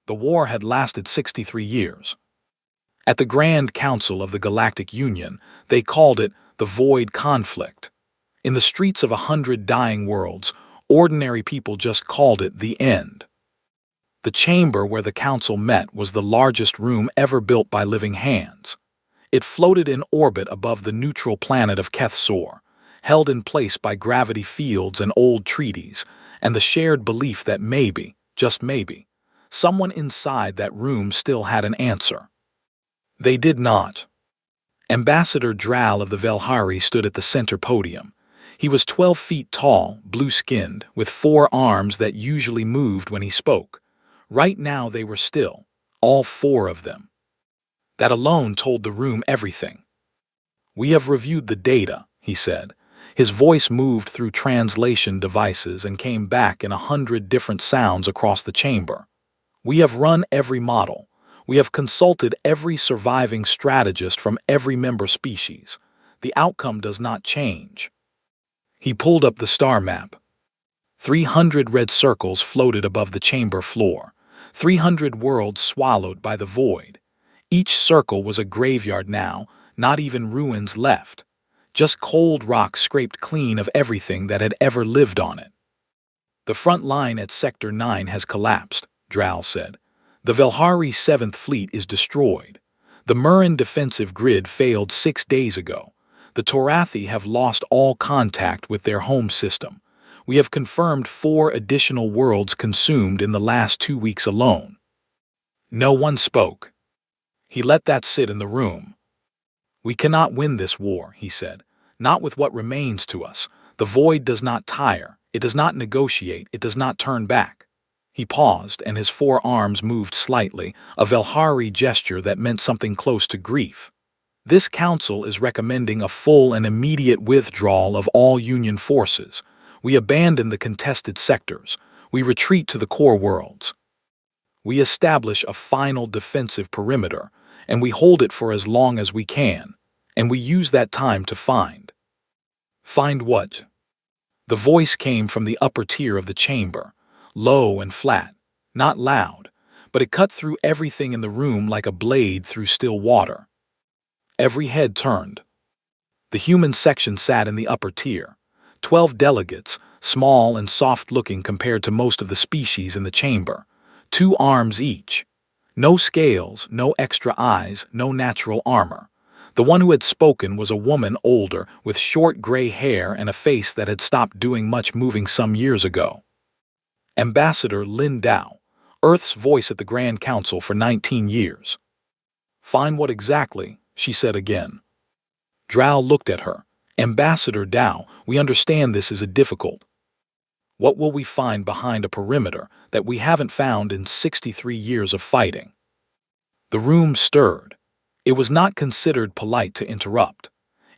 The war had lasted 63 years. At the Grand Council of the Galactic Union, they called it the Void Conflict. In the streets of 100 dying worlds, ordinary people just called it the end. The chamber where the council met was the largest room ever built by living hands. It floated in orbit above the neutral planet of Kethsor, held in place by gravity fields and old treaties, and the shared belief that maybe, just maybe, someone inside that room still had an answer. They did not. Ambassador Dral of the Velhari stood at the center podium. He was 12 feet tall, blue-skinned, with 4 arms that usually moved when he spoke. Right now they were still, all 4 of them. That alone told the room everything. "We have reviewed the data," he said. His voice moved through translation devices and came back in 100 different sounds across the chamber. "We have run every model. We have consulted every surviving strategist from every member species. The outcome does not change." He pulled up the star map. 300 red circles floated above the chamber floor, 300 worlds swallowed by the void. Each circle was a graveyard now, not even ruins left. Just cold rock scraped clean of everything that had ever lived on it. "The front line at Sector 9 has collapsed," Dral said. "The Velhari 7th Fleet is destroyed. The Murin defensive grid failed 6 days ago. The Torathi have lost all contact with their home system. We have confirmed 4 additional worlds consumed in the last 2 weeks alone." No one spoke. He let that sit in the room. "We cannot win this war," he said. "Not with what remains to us. The void does not tire. It does not negotiate. It does not turn back." He paused, and his 4 arms moved slightly, a Velhari gesture that meant something close to grief. "This council is recommending a full and immediate withdrawal of all Union forces. We abandon the contested sectors. We retreat to the core worlds. We establish a final defensive perimeter, and we hold it for as long as we can, and we use that time to find." "Find what?" The voice came from the upper tier of the chamber, low and flat, not loud, but it cut through everything in the room like a blade through still water. Every head turned. The human section sat in the upper tier. 12 delegates, small and soft-looking compared to most of the species in the chamber. 2 arms each. No scales, no extra eyes, no natural armor. The one who had spoken was a woman older, with short gray hair and a face that had stopped doing much moving some years ago. Ambassador Lin Dao, Earth's voice at the Grand Council for 19 years. "Find what exactly?" she said again. Drow looked at her. "Ambassador Dao, we understand this is difficult. What will we find behind a perimeter that we haven't found in 63 years of fighting?" The room stirred. It was not considered polite to interrupt.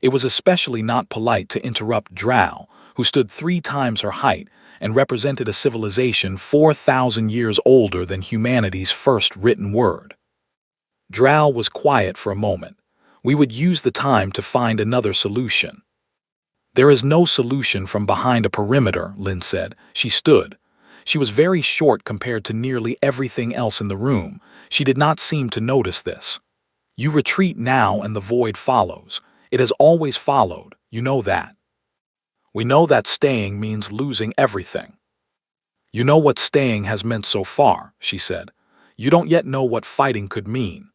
It was especially not polite to interrupt Drow, who stood 3 times her height and represented a civilization 4,000 years older than humanity's first written word. Drow was quiet for a moment. "We would use the time to find another solution." "There is no solution from behind a perimeter," Lin said. She stood. She was very short compared to nearly everything else in the room. She did not seem to notice this. "You retreat now and the void follows. It has always followed, you know that. We know that staying means losing everything. You know what staying has meant so far," she said. "You don't yet know what fighting could mean."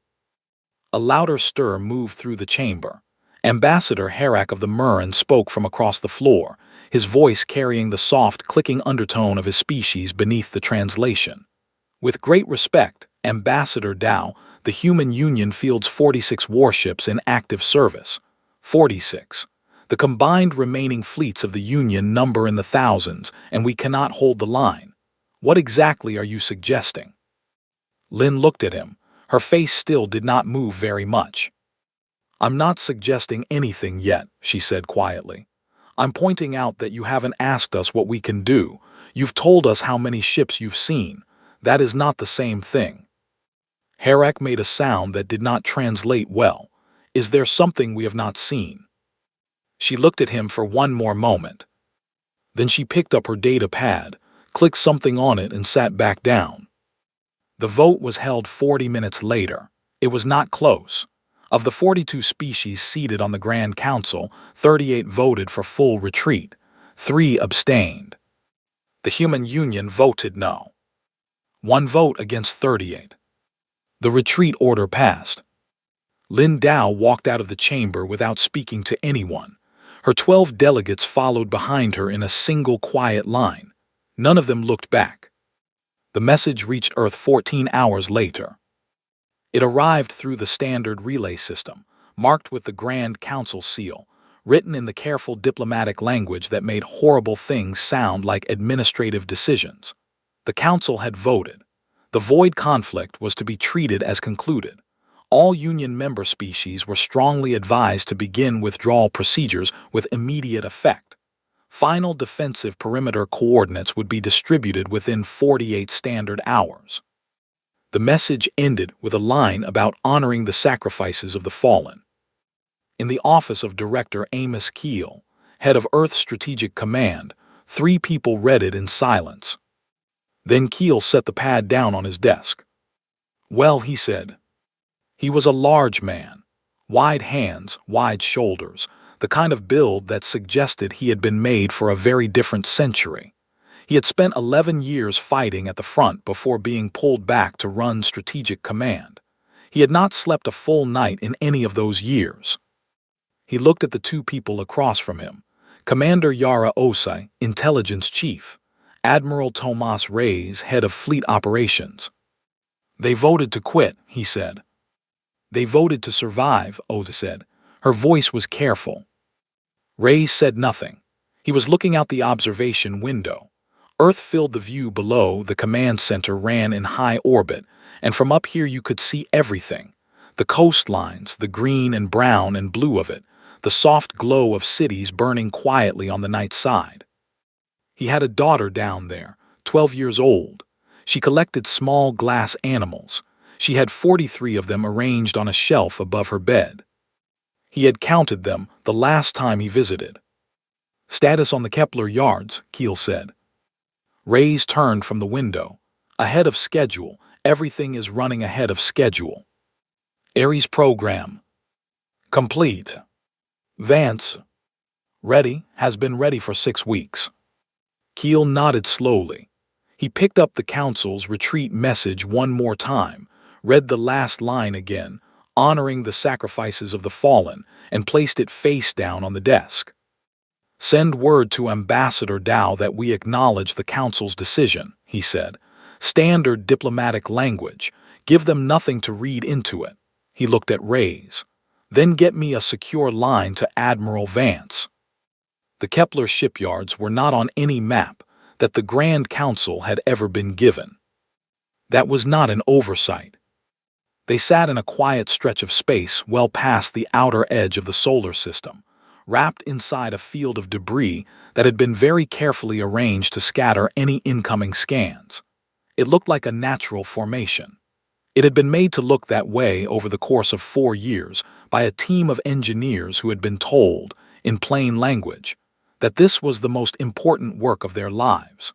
A louder stir moved through the chamber. Ambassador Harak of the Murin spoke from across the floor, his voice carrying the soft, clicking undertone of his species beneath the translation. "With great respect, Ambassador Dao, the Human Union fields 46 warships in active service. 46. The combined remaining fleets of the Union number in the thousands, and we cannot hold the line. What exactly are you suggesting?" Lin looked at him. Her face still did not move very much. "I'm not suggesting anything yet," she said quietly. "I'm pointing out that you haven't asked us what we can do. You've told us how many ships you've seen. That is not the same thing." Harak made a sound that did not translate well. "Is there something we have not seen?" She looked at him for one more moment. Then she picked up her data pad, clicked something on it and sat back down. The vote was held 40 minutes later. It was not close. Of the 42 species seated on the Grand Council, 38 voted for full retreat. 3 abstained. The Human Union voted no. 1 vote against 38. The retreat order passed. Lin Dao walked out of the chamber without speaking to anyone. Her 12 delegates followed behind her in a single quiet line. None of them looked back. The message reached Earth 14 hours later. It arrived through the standard relay system, marked with the Grand Council seal, written in the careful diplomatic language that made horrible things sound like administrative decisions. The Council had voted. The void conflict was to be treated as concluded. All Union member species were strongly advised to begin withdrawal procedures with immediate effect. Final defensive perimeter coordinates would be distributed within 48 standard hours. The message ended with a line about honoring the sacrifices of the fallen. In the office of Director Amos Keel, head of Earth Strategic Command, 3 people read it in silence. Then Keel set the pad down on his desk. "Well," he said. He was a large man, wide hands, wide shoulders, the kind of build that suggested he had been made for a very different century. He had spent 11 years fighting at the front before being pulled back to run Strategic Command. He had not slept a full night in any of those years. He looked at the 2 people across from him, Commander Yara Osai, Intelligence Chief, Admiral Tomas Reyes, Head of Fleet Operations. "They voted to quit," he said. "They voted to survive," Oda said. Her voice was careful. Reyes said nothing. He was looking out the observation window. Earth filled the view below. The command center ran in high orbit, and from up here you could see everything. The coastlines, the green and brown and blue of it, the soft glow of cities burning quietly on the night side. He had a daughter down there, 12 years old. She collected small glass animals. She had 43 of them arranged on a shelf above her bed. He had counted them the last time he visited. "Status on the Kepler yards," Keel said. Reyes turned from the window. "Ahead of schedule. Everything is running ahead of schedule. Ares program. Complete. Vance. Ready, has been ready for 6 weeks." Keel nodded slowly. He picked up the Council's retreat message one more time, read the last line again, honoring the sacrifices of the fallen, and placed it face down on the desk. "Send word to Ambassador Dao that we acknowledge the Council's decision," he said. "Standard diplomatic language. Give them nothing to read into it." He looked at Reyes. "Then get me a secure line to Admiral Vance." The Kepler shipyards were not on any map that the Grand Council had ever been given. That was not an oversight. They sat in a quiet stretch of space well past the outer edge of the solar system, wrapped inside a field of debris that had been very carefully arranged to scatter any incoming scans. It looked like a natural formation. It had been made to look that way over the course of 4 years by a team of engineers who had been told, in plain language, that this was the most important work of their lives.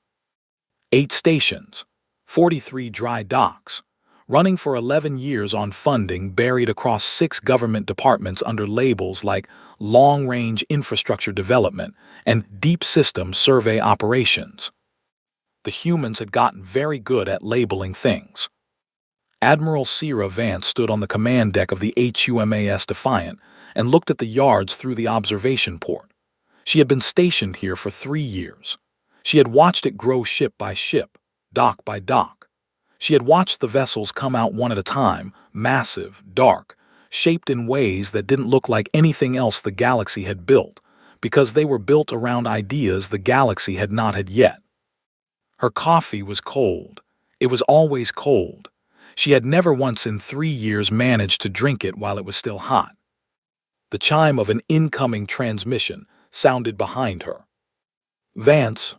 8 stations, 43 dry docks, running for 11 years on funding buried across 6 government departments under labels like Long-Range Infrastructure Development and Deep System Survey Operations. The humans had gotten very good at labeling things. Admiral Sierra Vance stood on the command deck of the HUMAS Defiant and looked at the yards through the observation port. She had been stationed here for 3 years. She had watched it grow ship by ship, dock by dock. She had watched the vessels come out one at a time, massive, dark, shaped in ways that didn't look like anything else the galaxy had built, because they were built around ideas the galaxy had not had yet. Her coffee was cold. It was always cold. She had never once in 3 years managed to drink it while it was still hot. The chime of an incoming transmission sounded behind her. "Vance."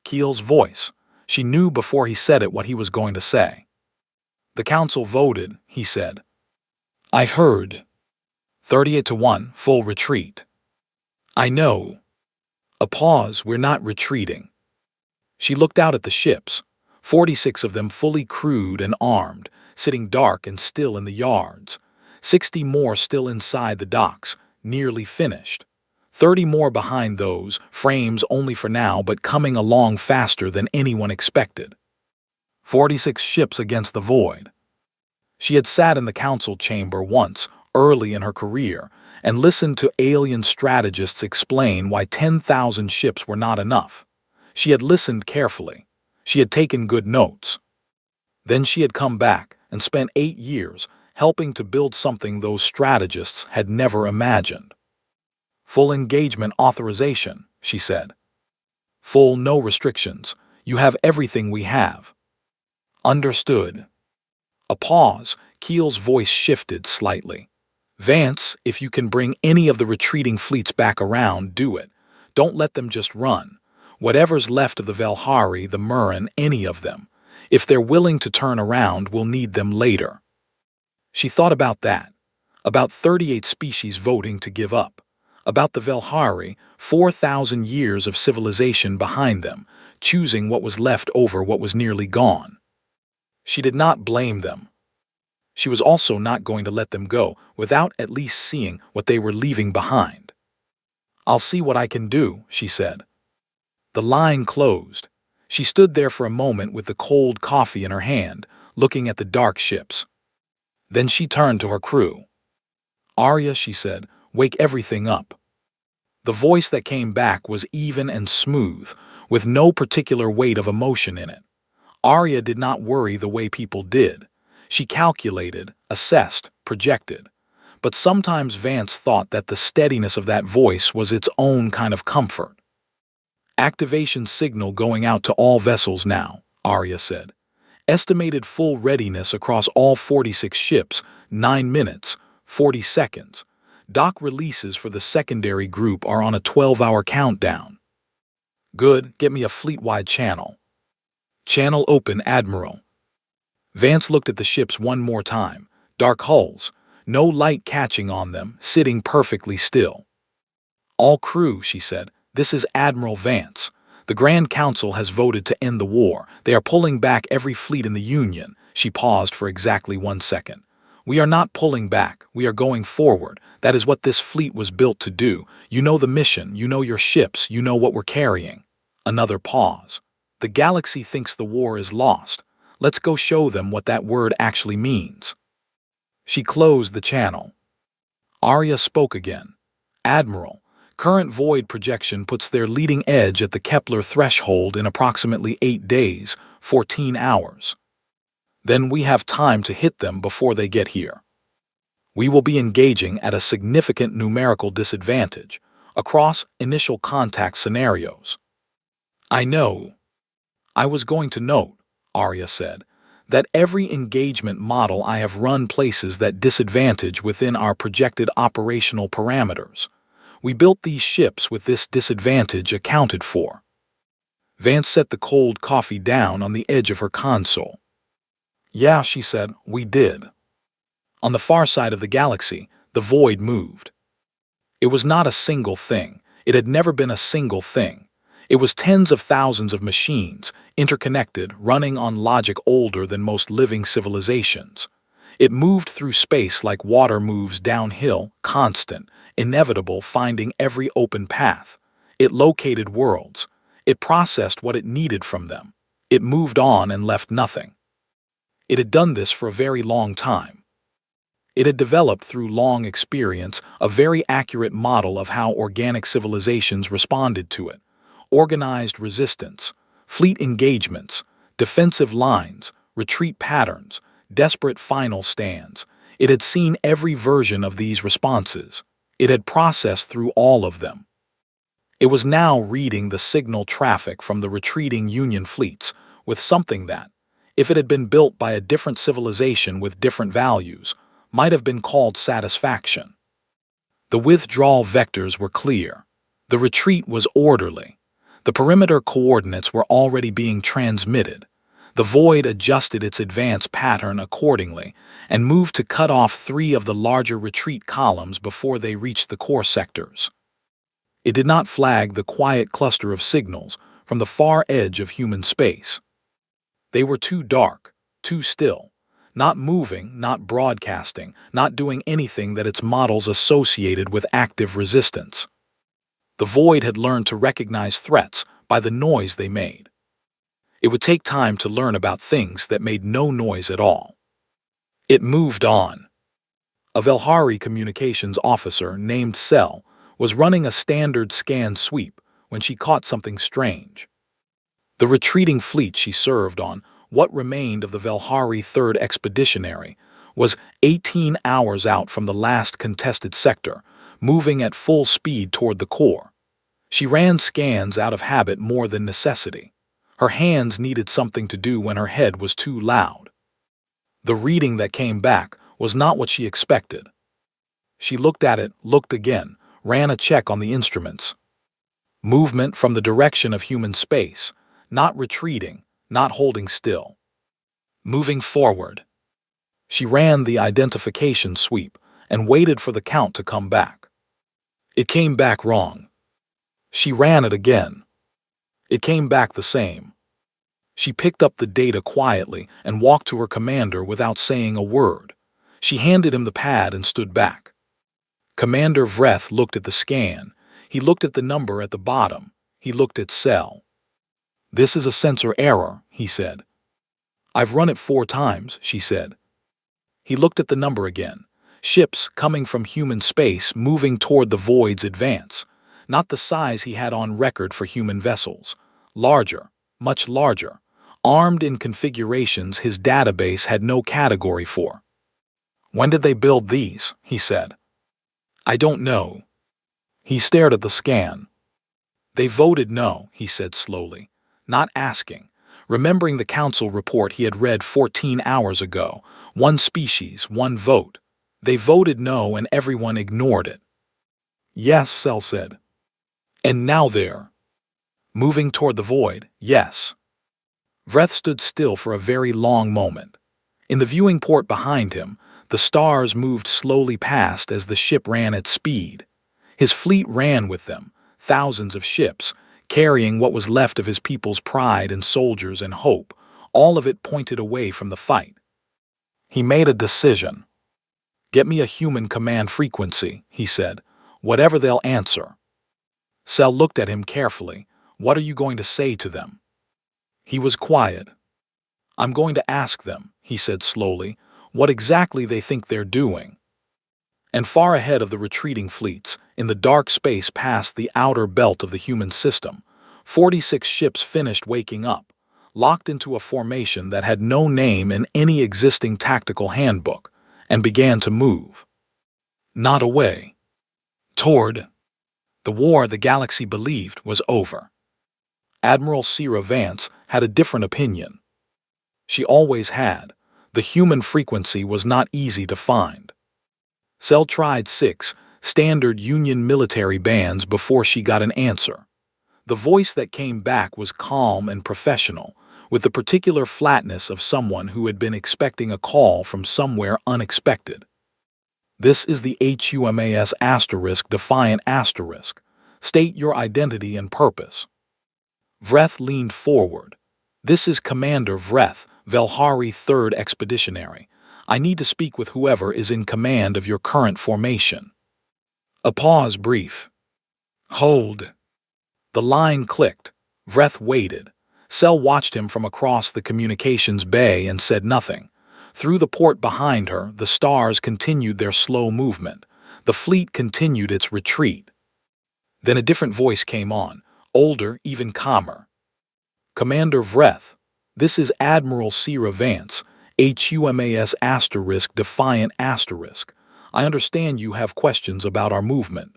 Keel's voice. She knew before he said it what he was going to say. "The Council voted," he said. "I heard. 38-1, full retreat." "I know." A pause. "We're not retreating." She looked out at the ships. 46 of them fully crewed and armed, sitting dark and still in the yards. 60 more still inside the docks, nearly finished. 30 more behind those, frames only for now but coming along faster than anyone expected. 46 ships against the void. She had sat in the council chamber once, early in her career, and listened to alien strategists explain why 10,000 ships were not enough. She had listened carefully. She had taken good notes. Then she had come back and spent 8 years helping to build something those strategists had never imagined. Full engagement authorization, she said. Full no restrictions. You have everything we have. Understood. A pause. Keel's voice shifted slightly. Vance, if you can bring any of the retreating fleets back around, do it. Don't let them just run. Whatever's left of the Velhari, the Murren, any of them. If they're willing to turn around, we'll need them later. She thought about that. About 38 species voting to give up. About the Velhari, 4,000 years of civilization behind them, choosing what was left over what was nearly gone. She did not blame them. She was also not going to let them go without at least seeing what they were leaving behind. I'll see what I can do, she said. The line closed. She stood there for a moment with the cold coffee in her hand, looking at the dark ships. Then she turned to her crew. Arya, she said, wake everything up. The voice that came back was even and smooth, with no particular weight of emotion in it. Arya did not worry the way people did. She calculated, assessed, projected. But sometimes Vance thought that the steadiness of that voice was its own kind of comfort. Activation signal going out to all vessels now, Arya said. Estimated full readiness across all 46 ships, 9 minutes, 40 seconds. Dock releases for the secondary group are on a 12-hour countdown. Good, get me a fleet-wide channel. Channel open, Admiral. Vance looked at the ships one more time. Dark hulls, no light catching on them, sitting perfectly still. All crew, she said, this is Admiral Vance. The Grand Council has voted to end the war. They are pulling back every fleet in the Union. She paused for exactly 1 second. We are not pulling back. We are going forward. That is what this fleet was built to do. You know the mission. You know your ships. You know what we're carrying. Another pause. The galaxy thinks the war is lost. Let's go show them what that word actually means. She closed the channel. Arya spoke again. Admiral, current void projection puts their leading edge at the Kepler threshold in approximately 8 days, 14 hours. Then we have time to hit them before they get here. We will be engaging at a significant numerical disadvantage across initial contact scenarios. I know. I was going to note, Arya said, that every engagement model I have run places that disadvantage within our projected operational parameters. We built these ships with this disadvantage accounted for. Vance set the cold coffee down on the edge of her console. Yeah, she said, we did. On the far side of the galaxy, the void moved. It was not a single thing. It had never been a single thing. It was tens of thousands of machines, interconnected, running on logic older than most living civilizations. It moved through space like water moves downhill, constant, inevitable, finding every open path. It located worlds. It processed what it needed from them. It moved on and left nothing. It had done this for a very long time. It had developed through long experience a very accurate model of how organic civilizations responded to it. Organized resistance, fleet engagements, defensive lines, retreat patterns, desperate final stands. It had seen every version of these responses. It had processed through all of them. It was now reading the signal traffic from the retreating Union fleets with something that, if it had been built by a different civilization with different values, might have been called satisfaction. The withdrawal vectors were clear. The retreat was orderly. The perimeter coordinates were already being transmitted. The void adjusted its advance pattern accordingly and moved to cut off 3 of the larger retreat columns before they reached the core sectors. It did not flag the quiet cluster of signals from the far edge of human space. They were too dark, too still, not moving, not broadcasting, not doing anything that its models associated with active resistance. The void had learned to recognize threats by the noise they made. It would take time to learn about things that made no noise at all. It moved on. A Velhari communications officer named Cell was running a standard scan sweep when she caught something strange. The retreating fleet she served on, what remained of the Velhari 3rd Expeditionary, was 18 hours out from the last contested sector, moving at full speed toward the core. She ran scans out of habit more than necessity. Her hands needed something to do when her head was too loud. The reading that came back was not what she expected. She looked at it, looked again, ran a check on the instruments. Movement from the direction of human space, not retreating, not holding still. Moving forward. She ran the identification sweep and waited for the count to come back. It came back wrong. She ran it again. It came back the same. She picked up the data quietly and walked to her commander without saying a word. She handed him the pad and stood back. Commander Vreth looked at the scan. He looked at the number at the bottom. He looked at Cell. "This is a sensor error," he said. "I've run it 4 times," she said. He looked at the number again. Ships coming from human space moving toward the void's advance. Not the size he had on record for human vessels. Larger, much larger. Armed in configurations his database had no category for. "When did they build these?" he said. "I don't know." He stared at the scan. "They voted no," he said slowly, not asking, remembering the council report he had read 14 hours ago. 1 species, 1 vote. They voted no and everyone ignored it. "Yes," Cell said. "And now they're moving toward the void, yes." Vreth stood still for a very long moment. In the viewing port behind him, the stars moved slowly past as the ship ran at speed. His fleet ran with them, thousands of ships, carrying what was left of his people's pride and soldiers and hope, all of it pointed away from the fight. He made a decision. "Get me a human command frequency," he said, "whatever they'll answer." Cell looked at him carefully. "What are you going to say to them?" He was quiet. "I'm going to ask them," he said slowly, "what exactly they think they're doing." And far ahead of the retreating fleets, in the dark space past the outer belt of the human system, 46 ships finished waking up, locked into a formation that had no name in any existing tactical handbook, and began to move. Not away. Toward. The war the galaxy believed was over. Admiral Cira Vance had a different opinion. She always had. The human frequency was not easy to find. Cell tried 6 standard Union military bands before she got an answer. The voice that came back was calm and professional, with the particular flatness of someone who had been expecting a call from somewhere unexpected. "This is the HUMAS ** Defiant *. State your identity and purpose." Vreth leaned forward. "This is Commander Vreth, Velhari 3rd Expeditionary. I need to speak with whoever is in command of your current formation." A pause brief. "Hold." The line clicked. Vreth waited. Cell watched him from across the communications bay and said nothing. Through the port behind her, the stars continued their slow movement. The fleet continued its retreat. Then a different voice came on, older, even calmer. "Commander Vreth, this is Admiral Cira Vance, HUMAS * Defiant *. I understand you have questions about our movement."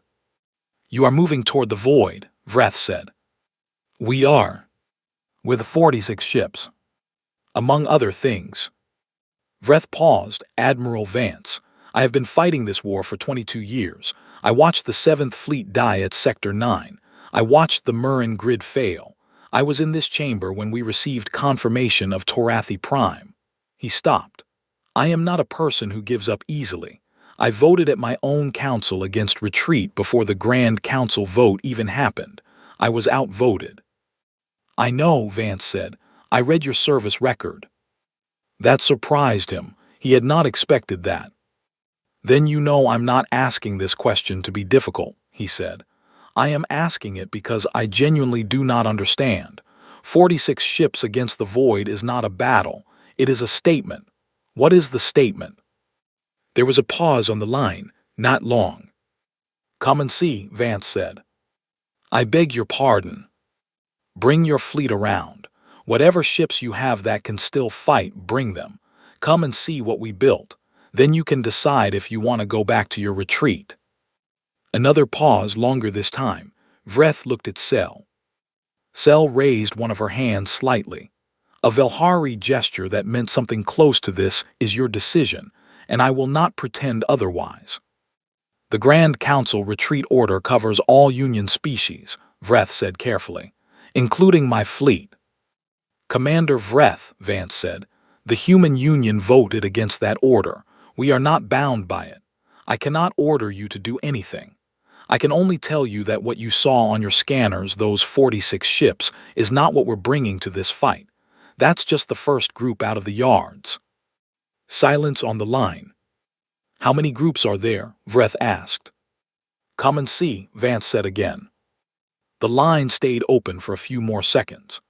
"You are moving toward the void," Vreth said. "We are. With 46 ships. Among other things." Vreth paused. "Admiral Vance, I have been fighting this war for 22 years. I watched the 7th Fleet die at Sector 9. I watched the Murrin grid fail. I was in this chamber when we received confirmation of Torathi Prime." He stopped. "I am not a person who gives up easily. I voted at my own council against retreat before the Grand Council vote even happened. I was outvoted." "I know," Vance said. I read your service record. That surprised him. He had not expected that. Then you know I'm not asking this question to be difficult, he said. I am asking it because I genuinely do not understand. 46 ships against the void is not a battle. It is a statement. What is the statement? There was a pause on the line, not long. Come and see, Vance said. I beg your pardon. Bring your fleet around. Whatever ships you have that can still fight, bring them. Come and see what we built. Then you can decide if you want to go back to your retreat. Another pause, longer this time. Vreth looked at Sel. Sel raised one of her hands slightly. A Velhari gesture that meant something close to this is your decision, and I will not pretend otherwise. The Grand Council retreat order covers all Union species, Vreth said carefully, including my fleet. Commander Vreth, Vance said, the Human Union voted against that order. We are not bound by it. I cannot order you to do anything. I can only tell you that what you saw on your scanners, those 46 ships, is not what we're bringing to this fight. That's just the first group out of the yards. Silence on the line. How many groups are there? Vreth asked. Come and see, Vance said again. The line stayed open for a few more seconds.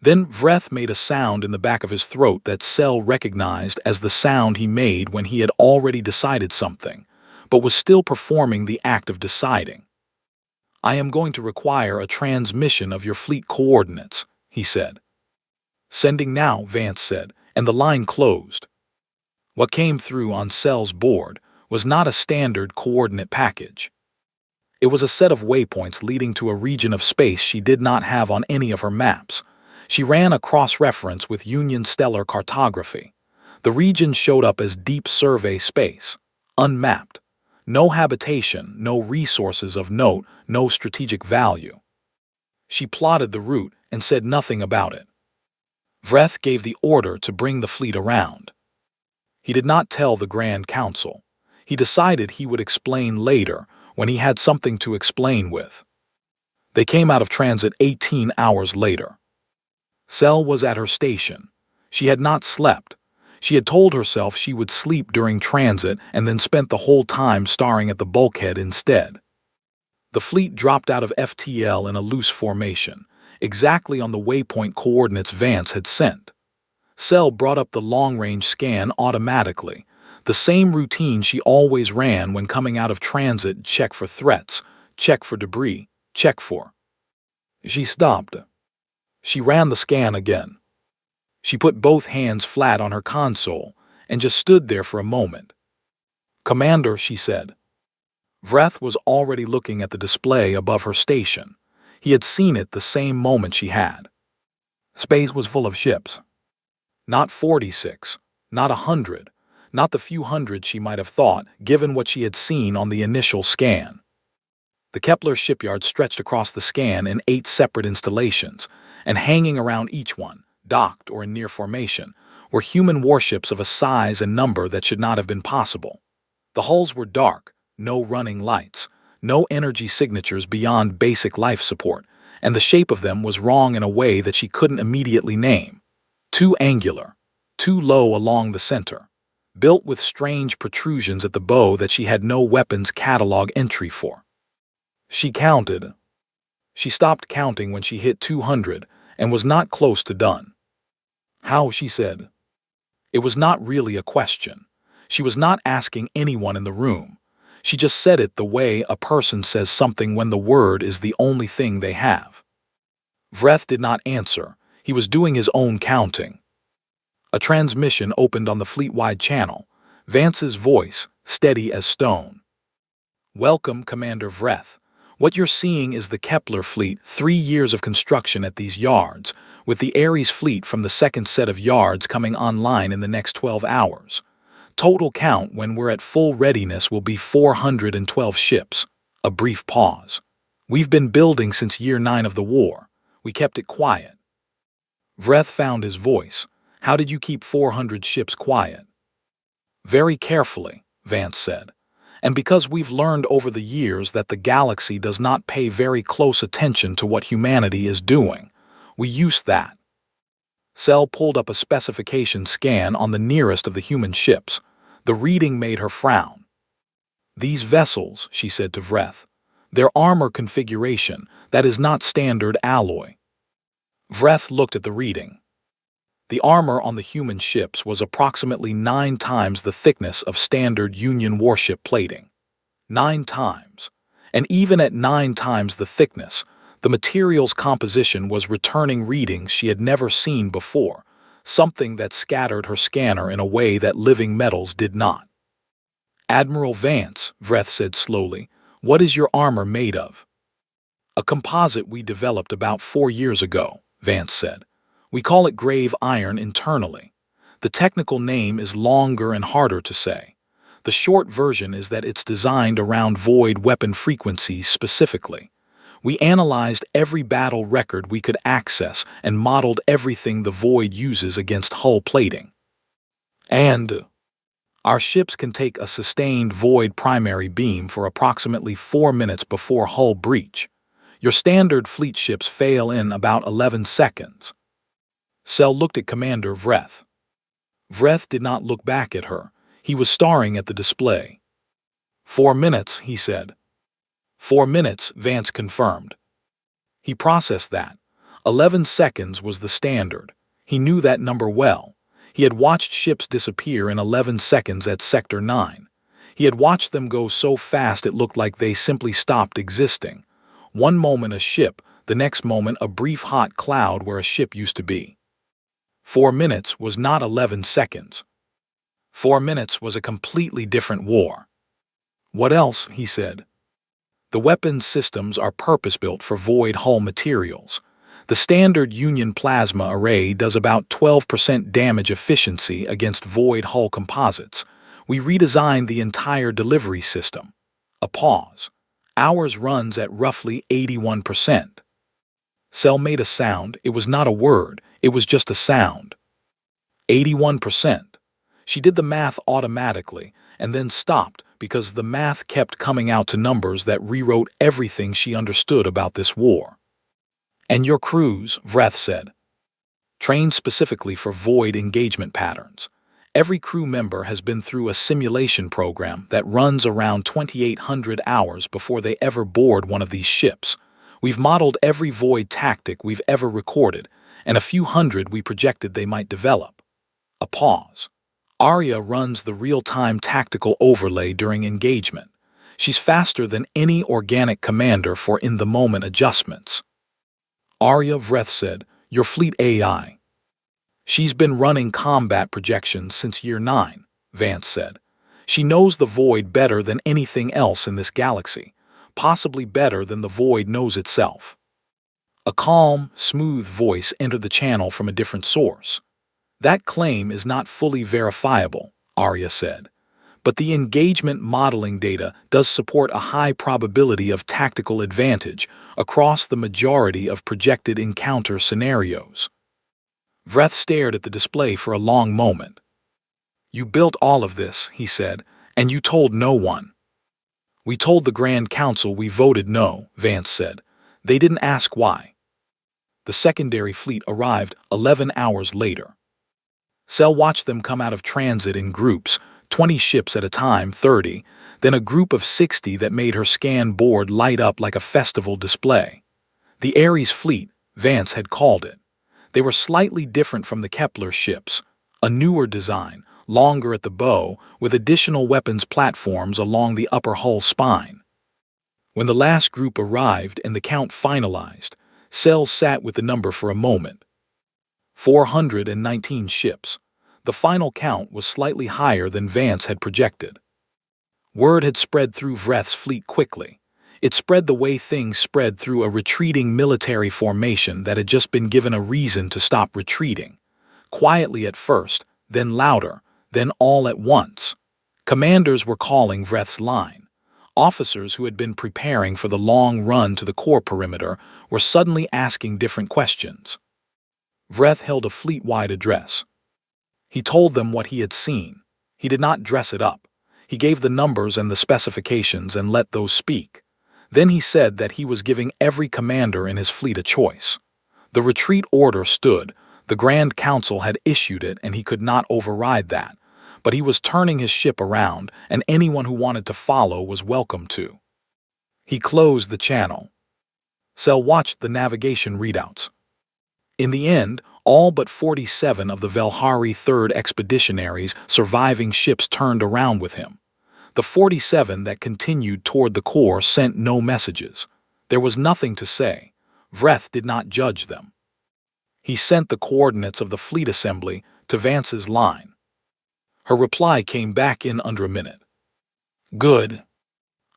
Then Vreth made a sound in the back of his throat that Sel recognized as the sound he made when he had already decided something, but was still performing the act of deciding. I am going to require a transmission of your fleet coordinates, he said. Sending now, Vance said, and the line closed. What came through on Sel's board was not a standard coordinate package. It was a set of waypoints leading to a region of space she did not have on any of her maps. She ran a cross-reference with Union stellar cartography. The region showed up as deep survey space, unmapped. No habitation, no resources of note, no strategic value. She plotted the route and said nothing about it. Vreth gave the order to bring the fleet around. He did not tell the Grand Council. He decided he would explain later when he had something to explain with. They came out of transit 18 hours later. Sel was at her station. She had not slept. She had told herself she would sleep during transit and then spent the whole time staring at the bulkhead instead. The fleet dropped out of FTL in a loose formation, exactly on the waypoint coordinates Vance had sent. Sel brought up the long-range scan automatically, the same routine she always ran when coming out of transit: check for threats, check for debris, check for. She stopped. She ran the scan again. She put both hands flat on her console and just stood there for a moment. Commander, she said. Vreth was already looking at the display above her station. He had seen it the same moment she had. Space was full of ships. Not 46, not 100, not the few hundred she might have thought, given what she had seen on the initial scan. The Kepler shipyard stretched across the scan in 8 separate installations, and hanging around each one, docked or in near formation, were human warships of a size and number that should not have been possible. The hulls were dark, no running lights, no energy signatures beyond basic life support, and the shape of them was wrong in a way that she couldn't immediately name. Too angular, too low along the center, built with strange protrusions at the bow that she had no weapons catalog entry for. She counted. She stopped counting when she hit 200 and was not close to done. How, she said. It was not really a question. She was not asking anyone in the room. She just said it the way a person says something when the word is the only thing they have. Vreth did not answer. He was doing his own counting. A transmission opened on the fleet-wide channel. Vance's voice, steady as stone. Welcome, Commander Vreth. What you're seeing is the Kepler fleet, 3 years of construction at these yards, with the Ares fleet from the second set of yards coming online in the next 12 hours. Total count when we're at full readiness will be 412 ships. A brief pause. We've been building since year 9 of the war. We kept it quiet. Vreth found his voice. How did you keep 400 ships quiet? Very carefully, Vance said. And because we've learned over the years that the galaxy does not pay very close attention to what humanity is doing, we use that. Cell pulled up a specification scan on the nearest of the human ships. The reading made her frown. "These vessels," she said to Vreth, "their armor configuration, that is not standard alloy." Vreth looked at the reading. The armor on the human ships was approximately 9 times the thickness of standard Union warship plating. 9 times. And even at 9 times the thickness, the material's composition was returning readings she had never seen before, something that scattered her scanner in a way that living metals did not. "Admiral Vance," Vreth said slowly, "what is your armor made of?" "A composite we developed about 4 years ago," Vance said. "We call it grave iron internally. The technical name is longer and harder to say. The short version is that it's designed around void weapon frequencies specifically. We analyzed every battle record we could access and modeled everything the void uses against hull plating. And our ships can take a sustained void primary beam for approximately 4 minutes before hull breach. Your standard fleet ships fail in about 11 seconds. Cell looked at Commander Vreth. Vreth did not look back at her. He was staring at the display. 4 minutes, he said. 4 minutes, Vance confirmed. He processed that. 11 seconds was the standard. He knew that number well. He had watched ships disappear in 11 seconds at Sector 9. He had watched them go so fast it looked like they simply stopped existing. One moment a ship, the next moment a brief hot cloud where a ship used to be. 4 minutes was not 11 seconds. 4 minutes was a completely different war. "What else?" he said. "The weapons systems are purpose-built for void hull materials. The standard Union plasma array does about 12% damage efficiency against void hull composites. We redesigned the entire delivery system." A pause. "Ours runs at roughly 81%. Cell made a sound. It was not a word. It was just a sound. 81%. She did the math automatically and then stopped because the math kept coming out to numbers that rewrote everything she understood about this war. "And your crews," Vreth said, "trained specifically for void engagement patterns. Every crew member has been through a simulation program that runs around 2,800 hours before they ever board one of these ships. We've modeled every void tactic we've ever recorded, and a few hundred we projected they might develop." A pause. "Arya runs the real-time tactical overlay during engagement. She's faster than any organic commander for in-the-moment adjustments." "Arya," Vreth said, "your fleet AI." "She's been running combat projections since Year 9, Vance said. "She knows the void better than anything else in this galaxy, possibly better than the void knows itself." A calm, smooth voice entered the channel from a different source. "That claim is not fully verifiable," Arya said, "but the engagement modeling data does support a high probability of tactical advantage across the majority of projected encounter scenarios." Vreth stared at the display for a long moment. "You built all of this," he said, "and you told no one." "We told the Grand Council we voted no," Vance said. "They didn't ask why." The secondary fleet arrived 11 hours later. Cell watched them come out of transit in groups, 20 ships at a time, 30, then a group of 60 that made her scan board light up like a festival display. The Ares fleet, Vance had called it. They were slightly different from the Kepler ships, a newer design, longer at the bow, with additional weapons platforms along the upper hull spine. When the last group arrived and the count finalized, Cell sat with the number for a moment. 419 ships. The final count was slightly higher than Vance had projected. Word had spread through Vreth's fleet quickly. It spread the way things spread through a retreating military formation that had just been given a reason to stop retreating. Quietly at first, then louder, then all at once. Commanders were calling Vreth's line. Officers who had been preparing for the long run to the core perimeter were suddenly asking different questions. Vreth held a fleet-wide address. He told them what he had seen. He did not dress it up. He gave the numbers and the specifications and let those speak. Then he said that he was giving every commander in his fleet a choice. The retreat order stood. The Grand Council had issued it and he could not override that, but he was turning his ship around and anyone who wanted to follow was welcome to. He closed the channel. Cell watched the navigation readouts. In the end, all but 47 of the Velhari 3rd Expeditionary's surviving ships turned around with him. The 47 that continued toward the core sent no messages. There was nothing to say. Vreth did not judge them. He sent the coordinates of the fleet assembly to Vance's line. Her reply came back in under a minute. Good.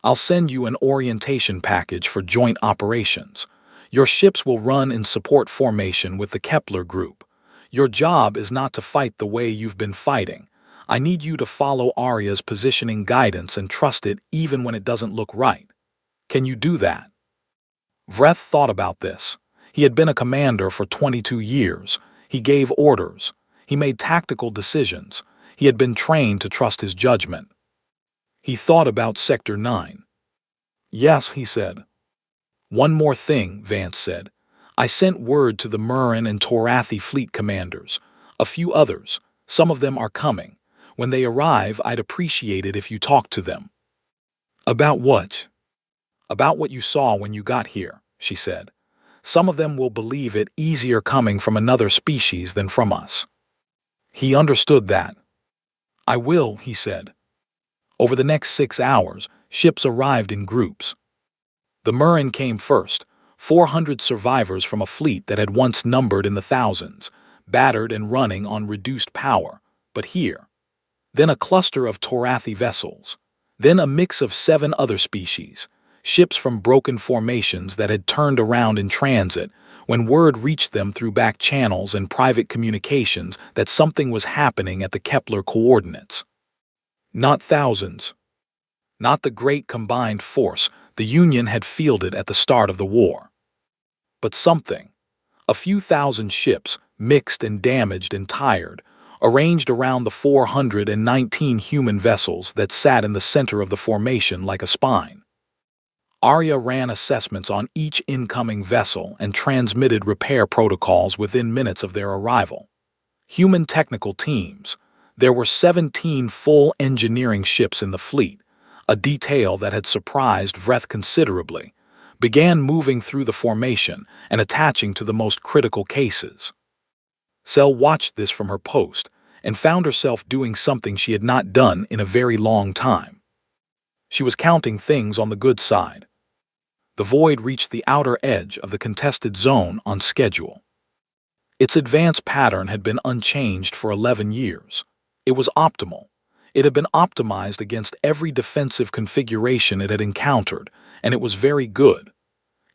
I'll send you an orientation package for joint operations. Your ships will run in support formation with the Kepler group. Your job is not to fight the way you've been fighting. I need you to follow Arya's positioning guidance and trust it even when it doesn't look right. Can you do that? Vreth thought about this. He had been a commander for 22 years. He gave orders. He made tactical decisions. He had been trained to trust his judgment. He thought about Sector 9. Yes, he said. One more thing, Vance said. I sent word to the Murren and Torathi fleet commanders. A few others. Some of them are coming. When they arrive, I'd appreciate it if you talked to them. About what? About what you saw when you got here, she said. Some of them will believe it easier coming from another species than from us. He understood that. I will, he said. Over the next 6 hours, ships arrived in groups. The Murren came first, 400 survivors from a fleet that had once numbered in the thousands, battered and running on reduced power, but here. Then a cluster of Torathi vessels. Then a mix of 7 other species, ships from broken formations that had turned around in transit when word reached them through back channels and private communications that something was happening at the Kepler coordinates. Not thousands. Not the great combined force the Union had fielded at the start of the war. But something. A few thousand ships, mixed and damaged and tired, arranged around the 419 human vessels that sat in the center of the formation like a spine. Arya ran assessments on each incoming vessel and transmitted repair protocols within minutes of their arrival. Human technical teams. There were 17 full engineering ships in the fleet, a detail that had surprised Vreth considerably, began moving through the formation and attaching to the most critical cases. Cell watched this from her post and found herself doing something she had not done in a very long time. She was counting things on the good side. The Void reached the outer edge of the contested zone on schedule. Its advance pattern had been unchanged for 11 years. It was optimal. It had been optimized against every defensive configuration it had encountered, and it was very good.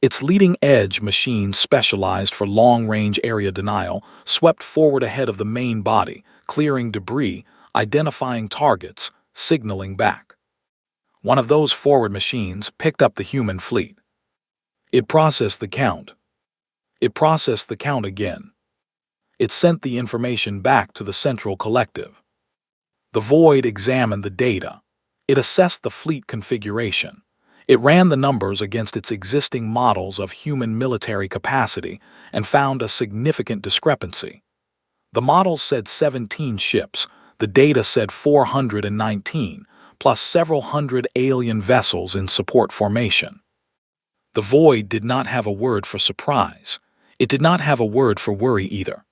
Its leading-edge machines specialized for long-range area denial swept forward ahead of the main body, clearing debris, identifying targets, signaling back. One of those forward machines picked up the human fleet. It processed the count. It processed the count again. It sent the information back to the central collective. The Void examined the data. It assessed the fleet configuration. It ran the numbers against its existing models of human military capacity and found a significant discrepancy. The models said 17 ships, the data said 419, plus several hundred alien vessels in support formation. The Void did not have a word for surprise. It did not have a word for worry either.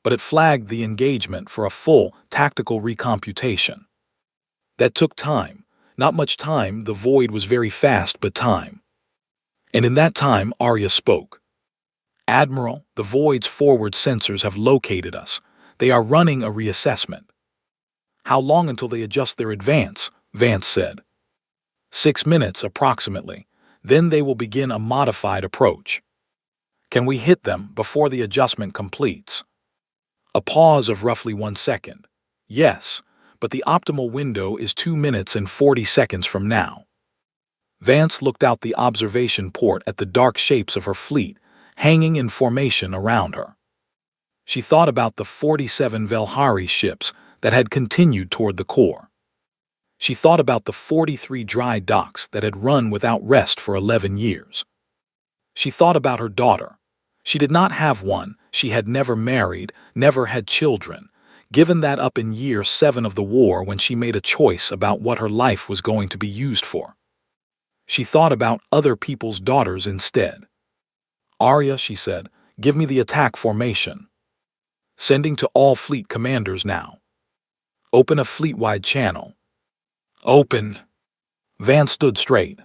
But it flagged the engagement for a full tactical recomputation. That took time. Not much time, the Void was very fast, but time. And in that time, Arya spoke. Admiral, the Void's forward sensors have located us. They are running a reassessment. How long until they adjust their advance? Vance said. 6 minutes, approximately. Then they will begin a modified approach. Can we hit them before the adjustment completes? A pause of roughly 1 second. Yes, but the optimal window is 2 minutes and 40 seconds from now. Vance looked out the observation port at the dark shapes of her fleet, hanging in formation around her. She thought about the 47 Velhari ships that had continued toward the core. She thought about the 43 dry docks that had run without rest for 11 years. She thought about her daughter. She did not have one, She had never married, never had children, given that up in year 7 of the war when she made a choice about what her life was going to be used for. She thought about other people's daughters instead. "Arya," she said, "give me the attack formation. Sending to all fleet commanders now. Open a fleet-wide channel." "Open." Vance stood straight.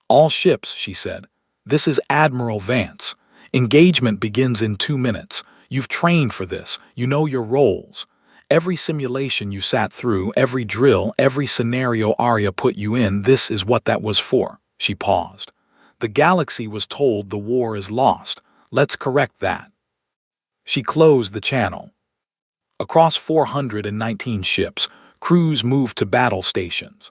"All ships," she said. "This is Admiral Vance. Engagement begins in 2 minutes. You've trained for this. You know your roles. Every simulation you sat through, every drill, every scenario Arya put you in, this is what that was for." She paused. "The galaxy was told the war is lost. Let's correct that." She closed the channel. Across 419 ships, crews moved to battle stations.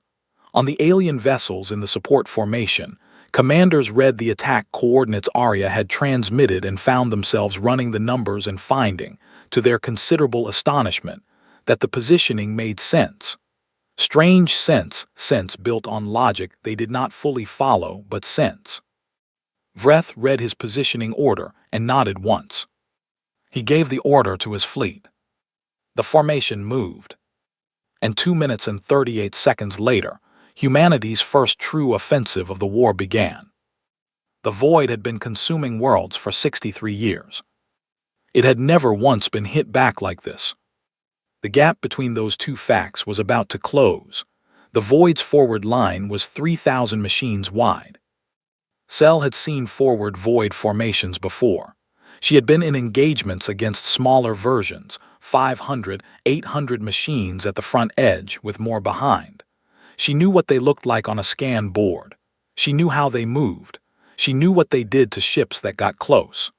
On the alien vessels in the support formation, commanders read the attack coordinates Arya had transmitted and found themselves running the numbers and finding, to their considerable astonishment, that the positioning made sense. Strange sense built on logic they did not fully follow, but sense. Vreth read his positioning order and nodded once. He gave the order to his fleet. The formation moved. And 2 minutes and 38 seconds later, humanity's first true offensive of the war began. The void had been consuming worlds for 63 years. It had never once been hit back like this. The gap between those two facts was about to close. The void's forward line was 3,000 machines wide. Cell had seen forward void formations before. She had been in engagements against smaller versions, 500, 800 machines at the front edge with more behind. She knew what they looked like on a scan board. She knew how they moved. She knew what they did to ships that got close.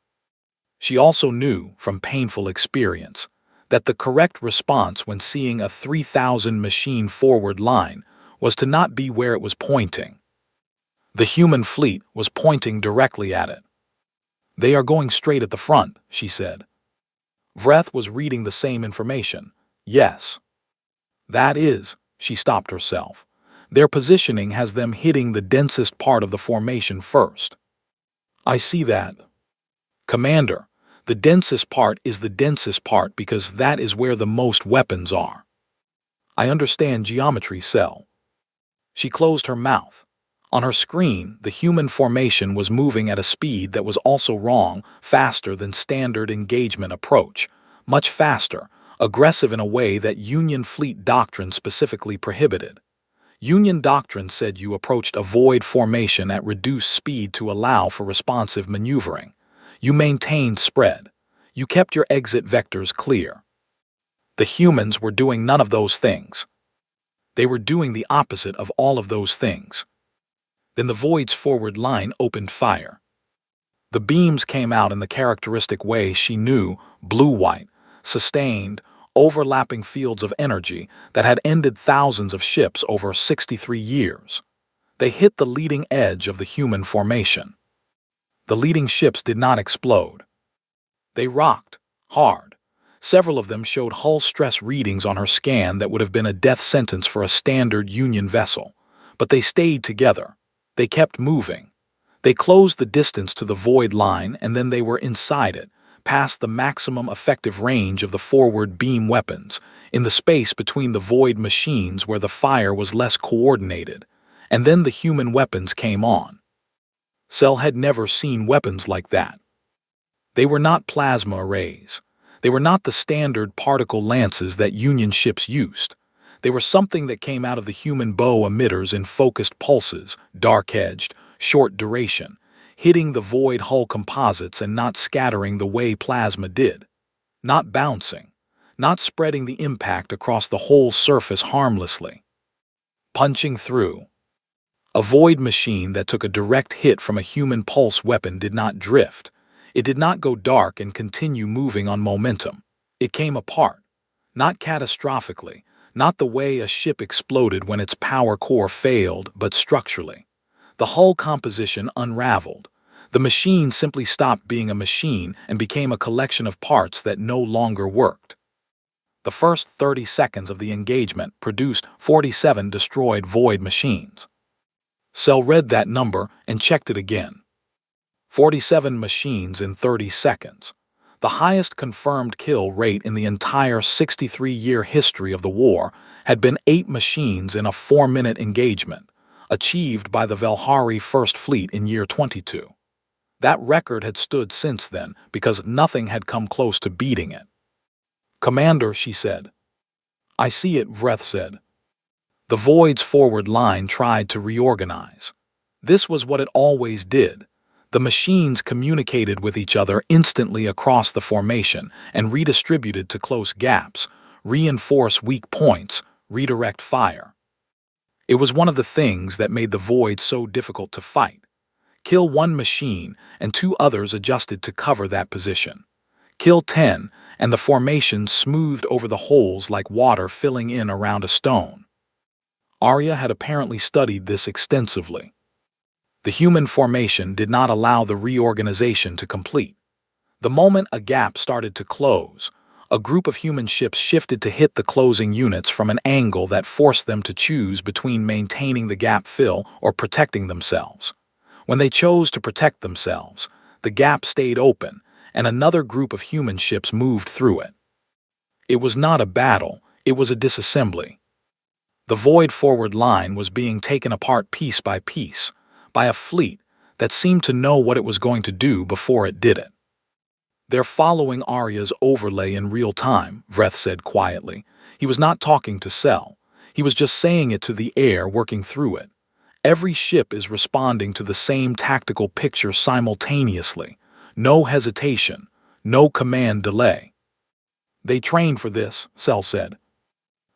She also knew, from painful experience, that the correct response when seeing a 3,000 machine forward line was to not be where it was pointing. The human fleet was pointing directly at it. "They are going straight at the front," she said. Vreth was reading the same information. "Yes." "That is," she stopped herself. "Their positioning has them hitting the densest part of the formation first." "I see that." "Commander, the densest part is the densest part because that is where the most weapons are." "I understand geometry, Cell." She closed her mouth. On her screen, the human formation was moving at a speed that was also wrong, faster than standard engagement approach, much faster, aggressive in a way that Union fleet doctrine specifically prohibited. Union doctrine said you approached a void formation at reduced speed to allow for responsive maneuvering. You maintained spread. You kept your exit vectors clear. The humans were doing none of those things. They were doing the opposite of all of those things. Then the void's forward line opened fire. The beams came out in the characteristic way she knew, blue-white, sustained, overlapping fields of energy that had ended thousands of ships over 63 years. They hit the leading edge of the human formation. The leading ships did not explode. They rocked, hard. Several of them showed hull stress readings on her scan that would have been a death sentence for a standard Union vessel. But they stayed together. They kept moving. They closed the distance to the void line and then they were inside it, past the maximum effective range of the forward beam weapons, in the space between the void machines where the fire was less coordinated, and then the human weapons came on. Cell had never seen weapons like that. They were not plasma arrays. They were not the standard particle lances that Union ships used. They were something that came out of the human bow emitters in focused pulses, dark-edged, short duration, hitting the void hull composites and not scattering the way plasma did. Not bouncing. Not spreading the impact across the whole surface harmlessly. Punching through. A void machine that took a direct hit from a human pulse weapon did not drift. It did not go dark and continue moving on momentum. It came apart. Not catastrophically. Not the way a ship exploded when its power core failed, but structurally. The hull composition unraveled. The machine simply stopped being a machine and became a collection of parts that no longer worked. The first 30 seconds of the engagement produced 47 destroyed void machines. Cell read that number and checked it again. 47 machines in 30 seconds. The highest confirmed kill rate in the entire 63-year history of the war had been 8 machines in a 4-minute engagement, achieved by the Velhari First Fleet in year 22. That record had stood since then because nothing had come close to beating it. "Commander," she said. "I see it," Vreth said. The Void's forward line tried to reorganize. This was what it always did. The machines communicated with each other instantly across the formation and redistributed to close gaps, reinforce weak points, redirect fire. It was one of the things that made the Void so difficult to fight. Kill one machine, and 2 others adjusted to cover that position. Kill 10, and the formation smoothed over the holes like water filling in around a stone. Arya had apparently studied this extensively. The human formation did not allow the reorganization to complete. The moment a gap started to close, a group of human ships shifted to hit the closing units from an angle that forced them to choose between maintaining the gap fill or protecting themselves. When they chose to protect themselves, the gap stayed open, and another group of human ships moved through it. It was not a battle, it was a disassembly. The Void forward line was being taken apart piece by piece, by a fleet that seemed to know what it was going to do before it did it. "They're following Arya's overlay in real time," Vreth said quietly. He was not talking to Cell. He was just saying it to the air working through it. Every ship is responding to the same tactical picture simultaneously. No hesitation, no command delay. "They trained for this," Cell said.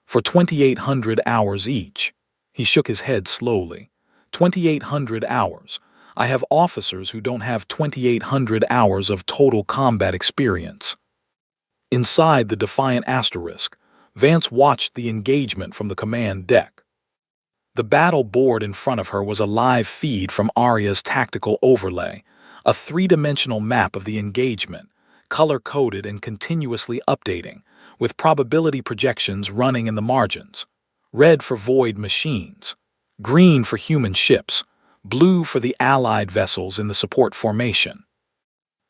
"For 2,800 hours each." He shook his head slowly. 2,800 hours. I have officers who don't have 2,800 hours of total combat experience. Inside the Defiant Asterisk, Vance watched the engagement from the command deck. The battle board in front of her was a live feed from Arya's tactical overlay, a 3-dimensional map of the engagement, color-coded and continuously updating, with probability projections running in the margins. Red for Void machines, green for human ships, blue for the Allied vessels in the support formation.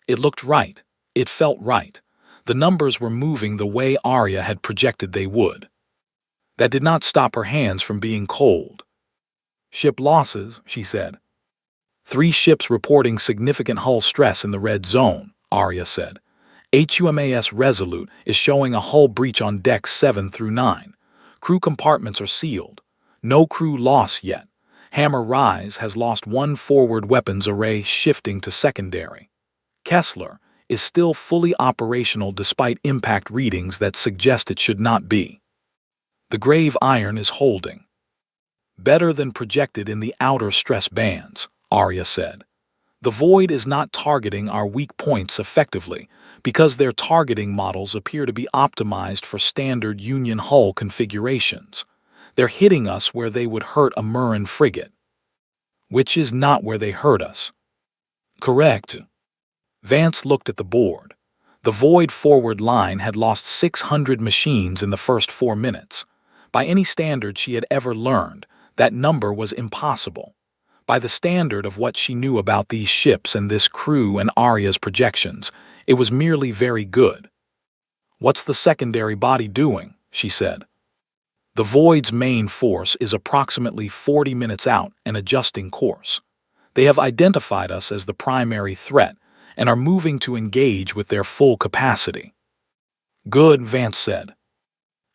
It looked right. It felt right. The numbers were moving the way Arya had projected they would. That did not stop her hands from being cold. "Ship losses," she said. 3 ships reporting significant hull stress in the red zone, Arya said. HUMAS Resolute is showing a hull breach on decks 7 through 9. Crew compartments are sealed. No crew loss yet. Hammer Rise has lost 1 forward weapons array, shifting to secondary. Kessler is still fully operational despite impact readings that suggest it should not be. The Grave Iron is holding. Better than projected in the outer stress bands, Arya said. The Void is not targeting our weak points effectively because their targeting models appear to be optimized for standard Union hull configurations. They're hitting us where they would hurt a Murren frigate. Which is not where they hurt us. Correct. Vance looked at the board. The Void forward line had lost 600 machines in the first 4 minutes. By any standard she had ever learned, that number was impossible. By the standard of what she knew about these ships and this crew and Arya's projections, it was merely very good. "What's the secondary body doing?" she said. "The Void's main force is approximately 40 minutes out and adjusting course. They have identified us as the primary threat and are moving to engage with their full capacity." "Good," Vance said.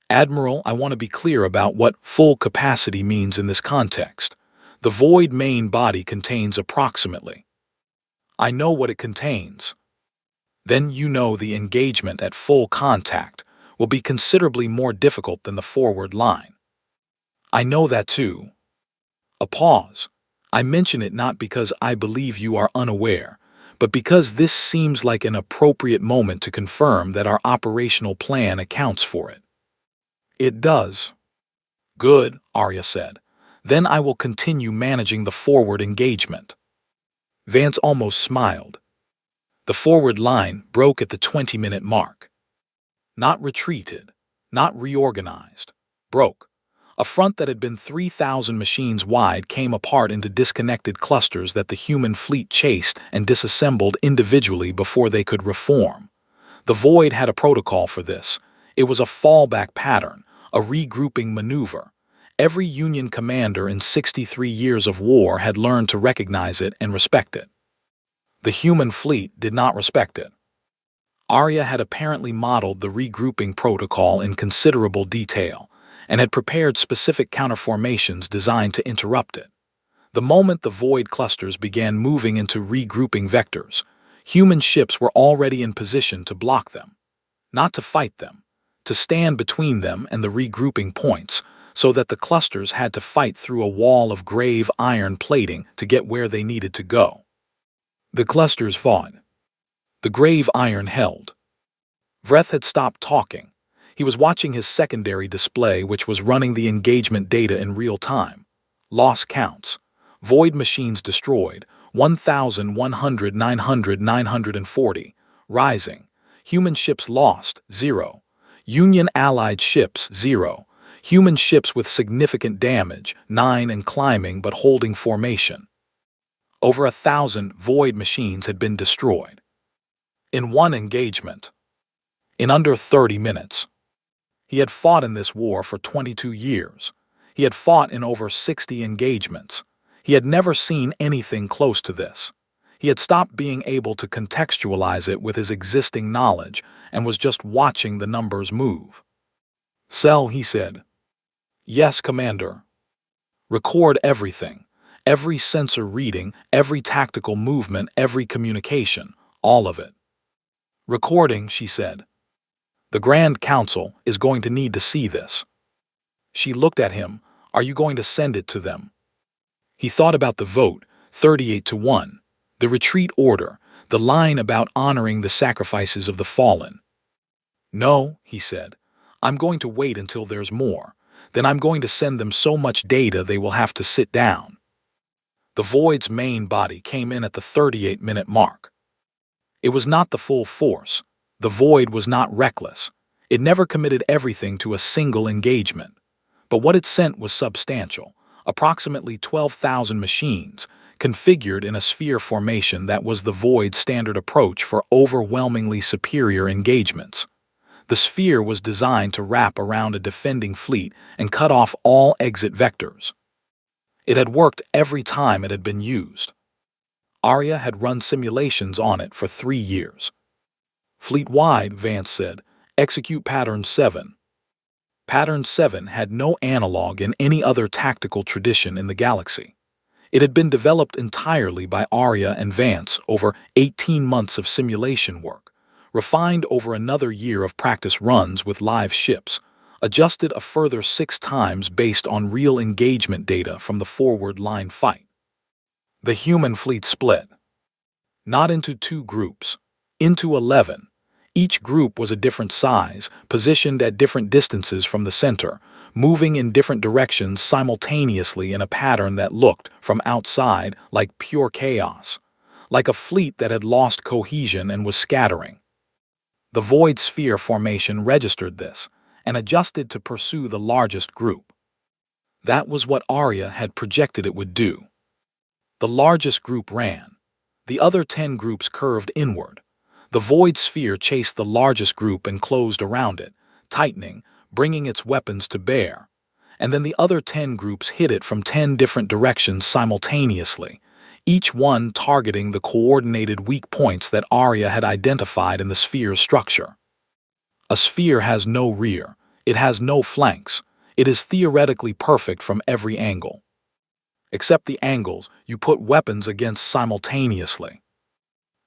"Admiral, I want to be clear about what full capacity means in this context. The Void main body contains approximately." "I know what it contains." "Then you know the engagement at full contact will be considerably more difficult than the forward line." "I know that too." A pause. "I mention it not because I believe you are unaware, but because this seems like an appropriate moment to confirm that our operational plan accounts for it." "It does." "Good," Arya said. "Then I will continue managing the forward engagement." Vance almost smiled. The forward line broke at the 20-minute mark. Not retreated, not reorganized. Broke. A front that had been 3,000 machines wide came apart into disconnected clusters that the human fleet chased and disassembled individually before they could reform. The Void had a protocol for this. It was a fallback pattern, a regrouping maneuver. Every Union commander in 63 years of war had learned to recognize it and respect it. The human fleet did not respect it. Arya had apparently modeled the regrouping protocol in considerable detail and had prepared specific counterformations designed to interrupt it. The moment the Void clusters began moving into regrouping vectors, human ships were already in position to block them, not to fight them, to stand between them and the regrouping points, so that the clusters had to fight through a wall of grave iron plating to get where they needed to go. The clusters fought. The grave iron held. Vreth had stopped talking. He was watching his secondary display, which was running the engagement data in real time. Loss counts. Void machines destroyed, 1,100, 900, 940. Rising. Human ships lost, 0. Union allied ships, 0. Human ships with significant damage, 9 and climbing but holding formation. Over 1,000 Void machines had been destroyed. In one engagement. In under 30 minutes. He had fought in this war for 22 years. He had fought in over 60 engagements. He had never seen anything close to this. He had stopped being able to contextualize it with his existing knowledge and was just watching the numbers move. "Sell," he said. "Yes, Commander." "Record everything. Every sensor reading, every tactical movement, every communication. All of it." "Recording," she said. "The Grand Council is going to need to see this." She looked at him. "Are you going to send it to them?" He thought about the vote, 38-1, the retreat order, the line about honoring the sacrifices of the fallen. "No," he said. "I'm going to wait until there's more. Then I'm going to send them so much data they will have to sit down." The Void's main body came in at the 38-minute mark. It was not the full force. The Void was not reckless. It never committed everything to a single engagement. But what it sent was substantial, approximately 12,000 machines, configured in a sphere formation that was the Void's standard approach for overwhelmingly superior engagements. The sphere was designed to wrap around a defending fleet and cut off all exit vectors. It had worked every time it had been used. Arya had run simulations on it for 3 years. "Fleet-wide," Vance said, "execute Pattern 7. Pattern 7 had no analog in any other tactical tradition in the galaxy. It had been developed entirely by Arya and Vance over 18 months of simulation work, refined over another year of practice runs with live ships, adjusted a further 6 times based on real engagement data from the forward line fight. The human fleet split. Not into 2 groups, into 11. Each group was a different size, positioned at different distances from the center, moving in different directions simultaneously in a pattern that looked, from outside, like pure chaos, like a fleet that had lost cohesion and was scattering. The Void Sphere formation registered this and adjusted to pursue the largest group. That was what Arya had projected it would do. The largest group ran. The other 10 groups curved inward. The Void Sphere chased the largest group and closed around it, tightening, bringing its weapons to bear. And then the other 10 groups hit it from 10 different directions simultaneously, each one targeting the coordinated weak points that Arya had identified in the sphere's structure. A sphere has no rear. It has no flanks. It is theoretically perfect from every angle. Except the angles you put weapons against simultaneously.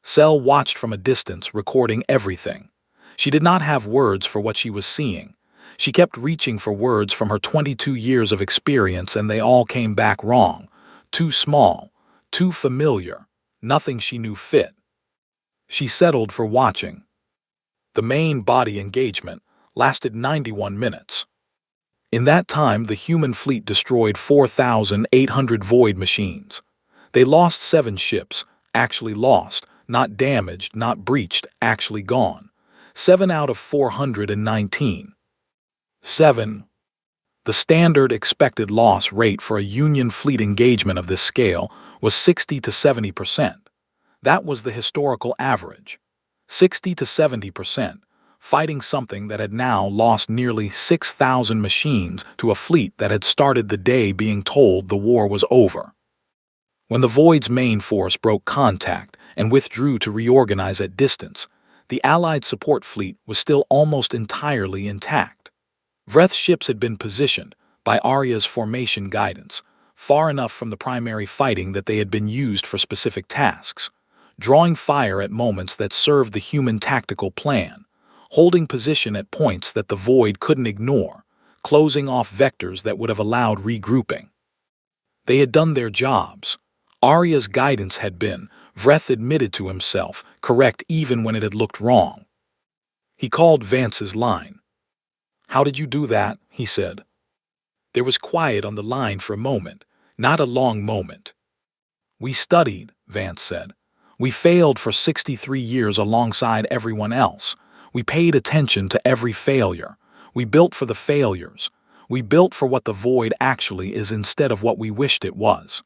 Cell watched from a distance, recording everything. She did not have words for what she was seeing. She kept reaching for words from her 22 years of experience, and they all came back wrong. Too small, too familiar, nothing she knew fit. She settled for watching. The main body engagement lasted 91 minutes. In that time, the human fleet destroyed 4,800 Void machines. They lost 7 ships, actually lost, not damaged, not breached, actually gone. 7 out of 419. 7. The standard expected loss rate for a Union fleet engagement of this scale was 60 to 70%. That was the historical average. 60 to 70%, fighting something that had now lost nearly 6,000 machines to a fleet that had started the day being told the war was over. When the Void's main force broke contact and withdrew to reorganize at distance, the Allied support fleet was still almost entirely intact. Vreth's ships had been positioned, by Arya's formation guidance, far enough from the primary fighting that they had been used for specific tasks, drawing fire at moments that served the human tactical plan, holding position at points that the Void couldn't ignore, closing off vectors that would have allowed regrouping. They had done their jobs. Arya's guidance had been, Vreth admitted to himself, correct even when it had looked wrong. He called Vance's line. "How did you do that?" he said. There was quiet on the line for a moment, not a long moment. "We studied," Vance said. "We failed for 63 years alongside everyone else. We paid attention to every failure. We built for the failures. We built for what the Void actually is instead of what we wished it was."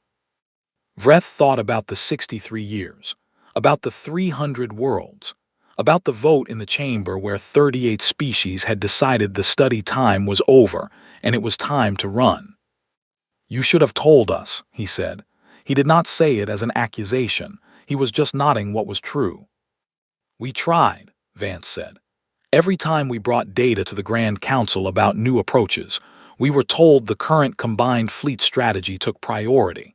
Vreth thought about the 63 years, about the 300 worlds, about the vote in the chamber where 38 species had decided the study time was over and it was time to run. "You should have told us," he said. He did not say it as an accusation. He was just nodding what was true. "We tried," Vance said. "Every time we brought data to the Grand Council about new approaches, we were told the current combined fleet strategy took priority.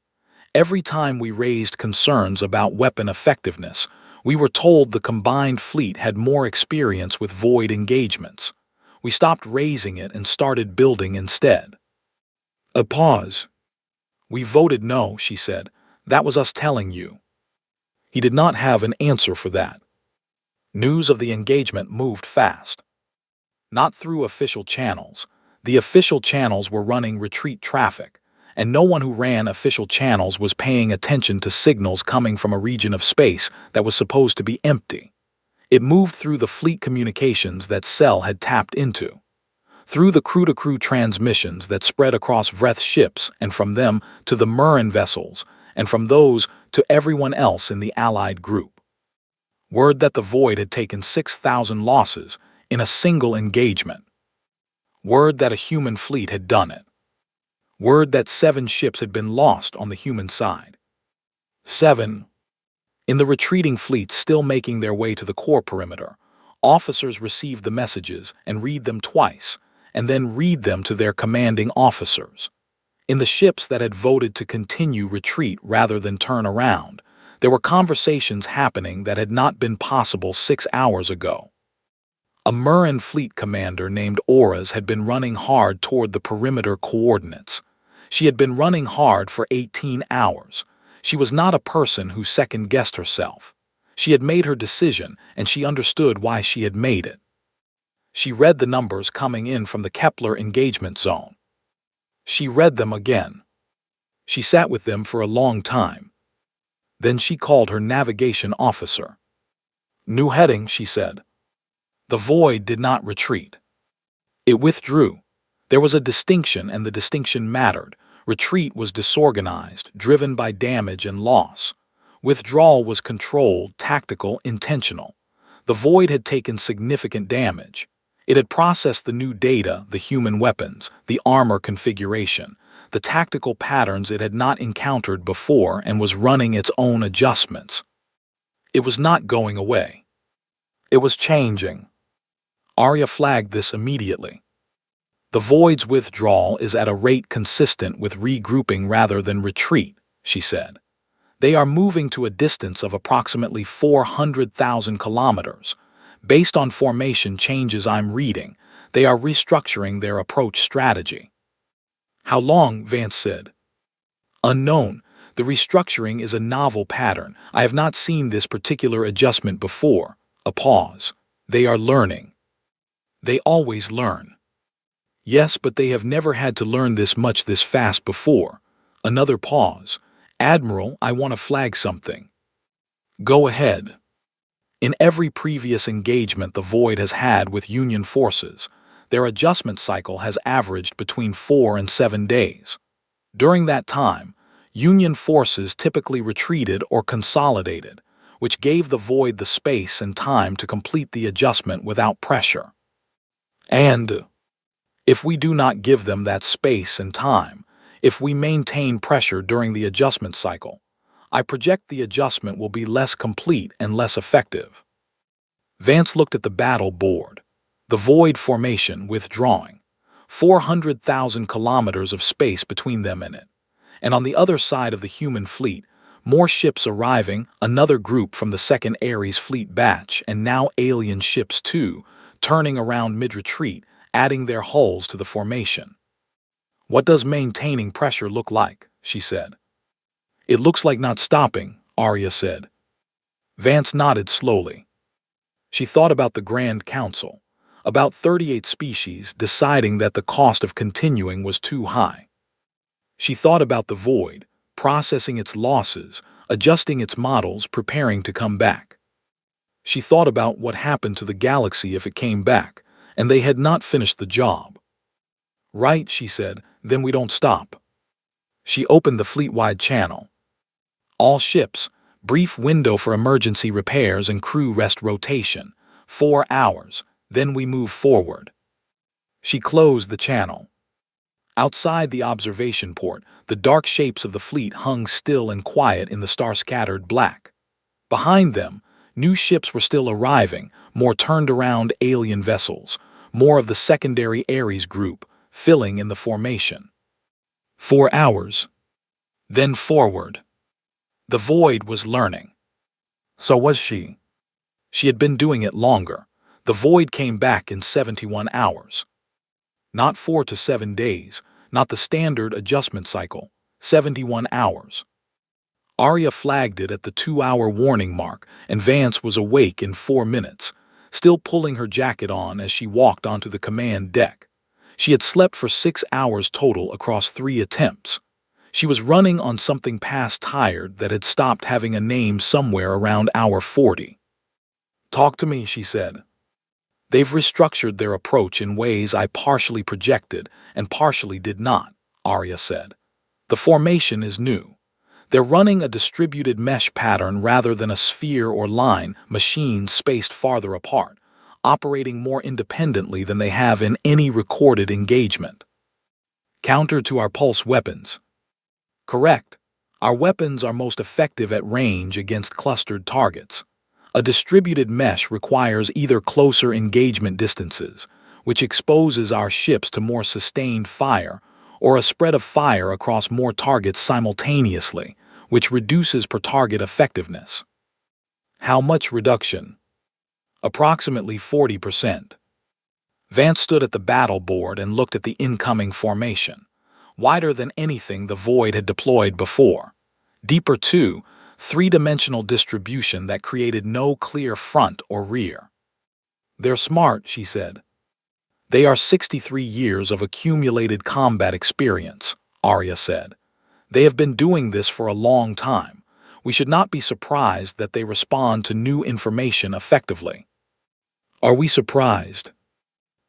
Every time we raised concerns about weapon effectiveness, we were told the combined fleet had more experience with Void engagements. We stopped raising it and started building instead." A pause. "We voted no," she said. "That was us telling you." He did not have an answer for that. News of the engagement moved fast. Not through official channels. The official channels were running retreat traffic, and no one who ran official channels was paying attention to signals coming from a region of space that was supposed to be empty. It moved through the fleet communications that Cell had tapped into, through the crew-to-crew transmissions that spread across Vreth's ships and from them to the Murren vessels, and from those to everyone else in the Allied group. Word that the Void had taken 6,000 losses in a single engagement. Word that a human fleet had done it. Word that 7 ships had been lost on the human side. 7. In the retreating fleet still making their way to the core perimeter, officers receive the messages and read them twice, and then read them to their commanding officers. In the ships that had voted to continue retreat rather than turn around, there were conversations happening that had not been possible 6 hours ago. A Murren fleet commander named Auras had been running hard toward the perimeter coordinates. She had been running hard for 18 hours. She was not a person who second-guessed herself. She had made her decision, and she understood why she had made it. She read the numbers coming in from the Kepler engagement zone. She read them again. She sat with them for a long time. Then she called her navigation officer. "New heading," she said. The Void did not retreat. It withdrew. There was a distinction, and the distinction mattered. Retreat was disorganized, driven by damage and loss. Withdrawal was controlled, tactical, intentional. The Void had taken significant damage. It had processed the new data, the human weapons, the armor configuration, the tactical patterns it had not encountered before, and was running its own adjustments. It was not going away. It was changing. Arya flagged this immediately. "The Void's withdrawal is at a rate consistent with regrouping rather than retreat," she said. "They are moving to a distance of approximately 400,000 kilometers. Based on formation changes I'm reading, they are restructuring their approach strategy." "How long?" Vance said. "Unknown. The restructuring is a novel pattern. I have not seen this particular adjustment before." A pause. "They are learning." "They always learn." "Yes, but they have never had to learn this much this fast before." Another pause. "Admiral, I want to flag something." "Go ahead." In every previous engagement the Void has had with Union forces, their adjustment cycle has averaged between 4 and 7 days. During that time, Union forces typically retreated or consolidated, which gave the void the space and time to complete the adjustment without pressure. And if we do not give them that space and time, if we maintain pressure during the adjustment cycle, I project the adjustment will be less complete and less effective. Vance looked at the battle board. The void formation withdrawing. 400,000 kilometers of space between them and it. And on the other side of the human fleet, more ships arriving, another group from the second Ares fleet batch, and now alien ships too, turning around mid-retreat, adding their hulls to the formation. "What does maintaining pressure look like?" she said. "It looks like not stopping," Arya said. Vance nodded slowly. She thought about the Grand Council, about 38 species deciding that the cost of continuing was too high. She thought about the void, processing its losses, adjusting its models, preparing to come back. She thought about what happened to the galaxy if it came back, and they had not finished the job. "Right," she said, "then we don't stop." She opened the fleet-wide channel. "All ships, brief window for emergency repairs and crew rest rotation. 4 hours, then we move forward." She closed the channel. Outside the observation port, the dark shapes of the fleet hung still and quiet in the star-scattered black. Behind them, new ships were still arriving, more turned-around alien vessels, more of the secondary Ares group, filling in the formation. 4 hours. Then forward. The void was learning. So was she. She had been doing it longer. The void came back in 71 hours. Not 4 to 7 days, not the standard adjustment cycle, 71 hours. Arya flagged it at the 2-hour warning mark, and Vance was awake in 4 minutes, still pulling her jacket on as she walked onto the command deck. She had slept for 6 hours total across 3 attempts. She was running on something past tired that had stopped having a name somewhere around hour 40. "Talk to me," she said. "They've restructured their approach in ways I partially projected and partially did not," Arya said. "The formation is new. They're running a distributed mesh pattern rather than a sphere or line, machines spaced farther apart, operating more independently than they have in any recorded engagement. Counter to our pulse weapons." "Correct. Our weapons are most effective at range against clustered targets. A distributed mesh requires either closer engagement distances, which exposes our ships to more sustained fire, or a spread of fire across more targets simultaneously, which reduces per-target effectiveness." "How much reduction?" "Approximately 40%. Vance stood at the battle board and looked at the incoming formation. Wider than anything the void had deployed before. Deeper too, 3-dimensional distribution that created no clear front or rear. "They're smart," she said. "They are 63 years of accumulated combat experience," Arya said. "They have been doing this for a long time. We should not be surprised that they respond to new information effectively." "Are we surprised?"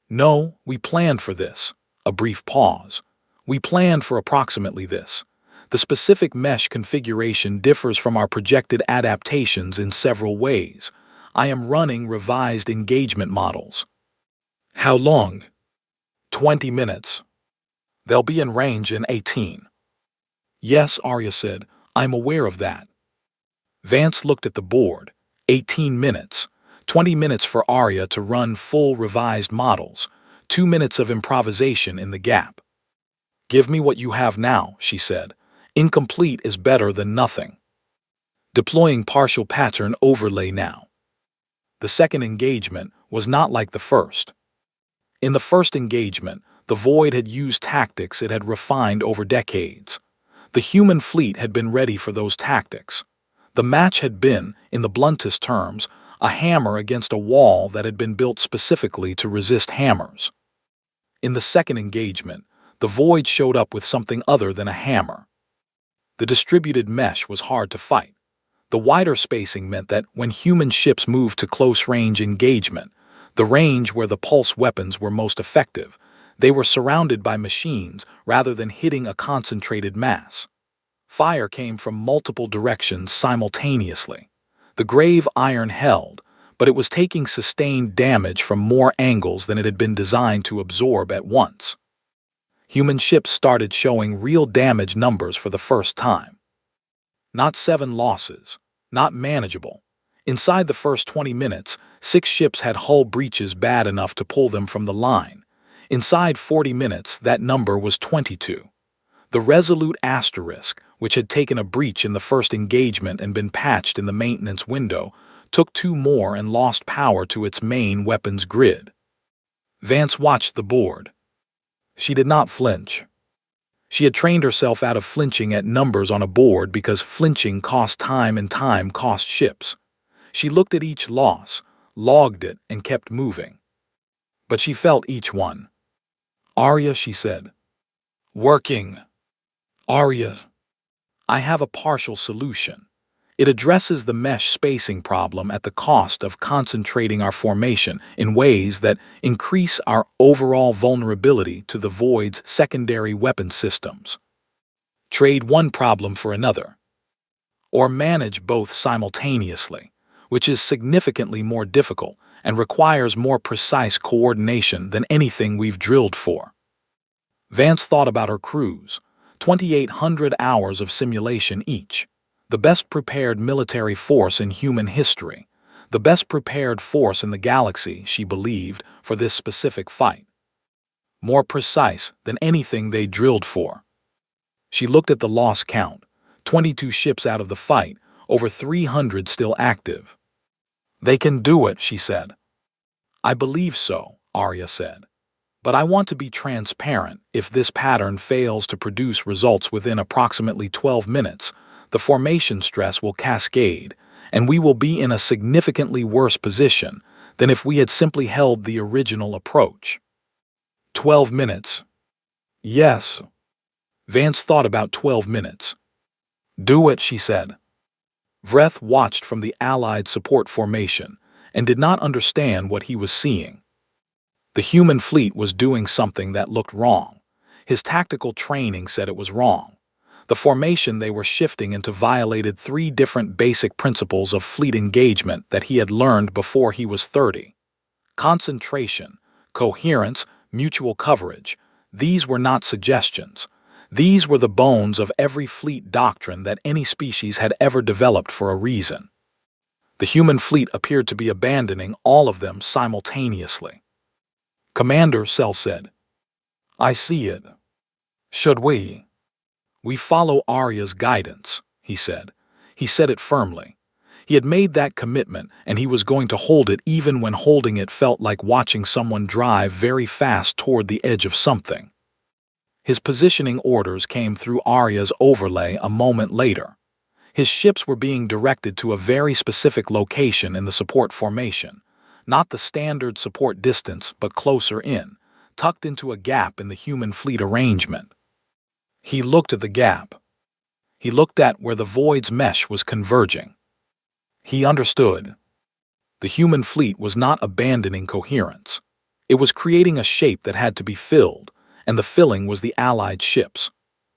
"No, we planned for this." A brief pause. "We planned for approximately this. The specific mesh configuration differs from our projected adaptations in several ways. I am running revised engagement models." "How long?" 20 minutes. "They'll be in range in 18. "Yes," Arya said, "I'm aware of that." Vance looked at the board. 18 minutes. 20 minutes for Arya to run full revised models. 2 minutes of improvisation in the gap. "Give me what you have now," she said. "Incomplete is better than nothing." Deploying partial pattern overlay now. The second engagement was not like the first. In the first engagement, the void had used tactics it had refined over decades. The human fleet had been ready for those tactics. The match had been, in the bluntest terms, a hammer against a wall that had been built specifically to resist hammers. In the second engagement, the void showed up with something other than a hammer. The distributed mesh was hard to fight. The wider spacing meant that when human ships moved to close-range engagement, the range where the pulse weapons were most effective, they were surrounded by machines rather than hitting a concentrated mass. Fire came from multiple directions simultaneously. The grave iron held, but it was taking sustained damage from more angles than it had been designed to absorb at once. Human ships started showing real damage numbers for the first time. Not 7 losses, not manageable. Inside the first 20 minutes, 6 ships had hull breaches bad enough to pull them from the line. Inside 40 minutes, that number was 22. The Resolute Asterisk, which had taken a breach in the first engagement and been patched in the maintenance window, took 2 more and lost power to its main weapons grid. Vance watched the board. She did not flinch. She had trained herself out of flinching at numbers on a board because flinching cost time and time cost ships. She looked at each loss, logged it, and kept moving. But she felt each one. "Arya," she said. "Working. Arya. I have a partial solution. It addresses the mesh spacing problem at the cost of concentrating our formation in ways that increase our overall vulnerability to the Void's secondary weapon systems. Trade one problem for another. Or manage both simultaneously, which is significantly more difficult and requires more precise coordination than anything we've drilled for." Vance thought about her crews, 2,800 hours of simulation each, the best prepared military force in human history, the best prepared force in the galaxy, she believed, for this specific fight. More precise than anything they drilled for. She looked at the loss count, 22 ships out of the fight, over 300 still active. "They can do it," she said. "I believe so," Arya said. "But I want to be transparent. If this pattern fails to produce results within approximately 12 minutes, the formation stress will cascade, and we will be in a significantly worse position than if we had simply held the original approach." 12 minutes. Yes. Vance thought about 12 minutes. "Do it," she said. Vreth watched from the Allied support formation and did not understand what he was seeing. The human fleet was doing something that looked wrong. His tactical training said it was wrong. The formation they were shifting into violated 3 different basic principles of fleet engagement that he had learned before he was 30. Concentration, coherence, mutual coverage. These were not suggestions. These were the bones of every fleet doctrine that any species had ever developed for a reason. The human fleet appeared to be abandoning all of them simultaneously. "Commander," Cell said. "I see it. Should we?" "We follow Arya's guidance," he said. He said it firmly. He had made that commitment, and he was going to hold it even when holding it felt like watching someone drive very fast toward the edge of something. His positioning orders came through Arya's overlay a moment later. His ships were being directed to a very specific location in the support formation, not the standard support distance but closer in, tucked into a gap in the human fleet arrangement. He looked at the gap. He looked at where the Void's mesh was converging. He understood. The human fleet was not abandoning coherence. It was creating a shape that had to be filled, and the filling was the Allied ships.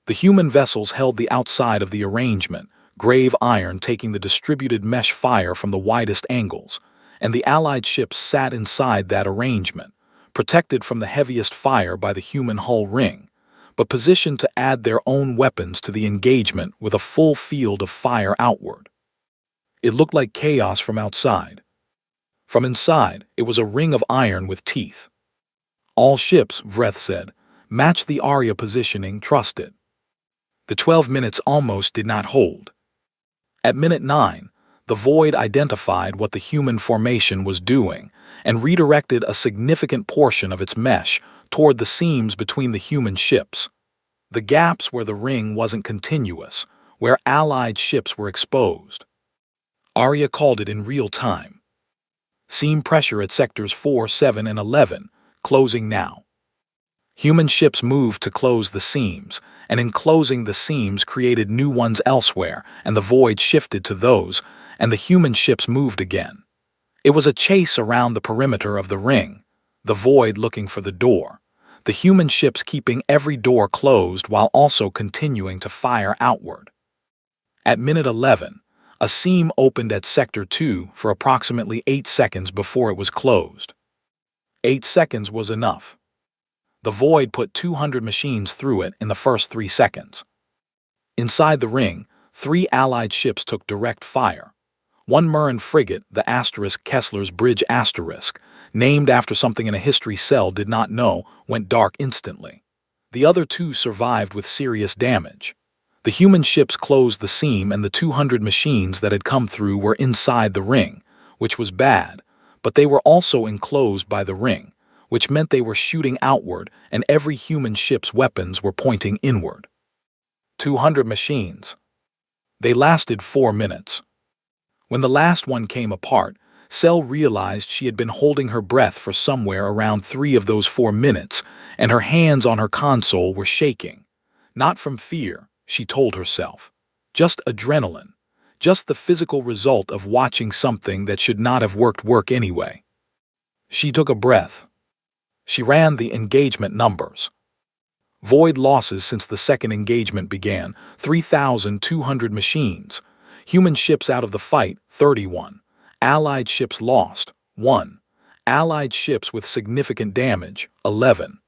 The human vessels held the outside of the arrangement, grave iron taking the distributed mesh fire from the widest angles, and the Allied ships sat inside that arrangement, protected from the heaviest fire by the human hull ring, but positioned to add their own weapons to the engagement with a full field of fire outward. It looked like chaos from outside. From inside, it was a ring of iron with teeth. "All ships," Vreth said, "match the Arya positioning, trust it." The 12 minutes almost did not hold. At minute 9, the Void identified what the human formation was doing and redirected a significant portion of its mesh toward the seams between the human ships. The gaps where the ring wasn't continuous, where Allied ships were exposed. Arya called it in real time. "Seam pressure at sectors 4, 7, and 11, closing now." Human ships moved to close the seams, and in closing the seams created new ones elsewhere, and the Void shifted to those, and the human ships moved again. It was a chase around the perimeter of the ring, the Void looking for the door, the human ships keeping every door closed while also continuing to fire outward. At minute 11, A seam opened at Sector 2 for approximately 8 seconds before it was closed. 8 seconds was enough. The void put 200 machines through it in the first 3 seconds. Inside the ring, 3 Allied ships took direct fire. One Murin frigate, the Asterisk Kessler's Bridge Asterisk, named after something in a history Cell did not know, went dark instantly. The other 2 survived with serious damage. The human ships closed the seam and the 200 machines that had come through were inside the ring, which was bad, but they were also enclosed by the ring, which meant they were shooting outward and every human ship's weapons were pointing inward. 200 machines. They lasted 4 minutes. When the last one came apart, Cell realized she had been holding her breath for somewhere around 3 of those 4 minutes, and her hands on her console were shaking. Not from fear, she told herself. Just adrenaline. Just the physical result of watching something that should not have work anyway. She took a breath. She ran the engagement numbers. Void losses since the second engagement began, 3,200 machines. Human ships out of the fight, 31. Allied ships lost, 1. Allied ships with significant damage, 11.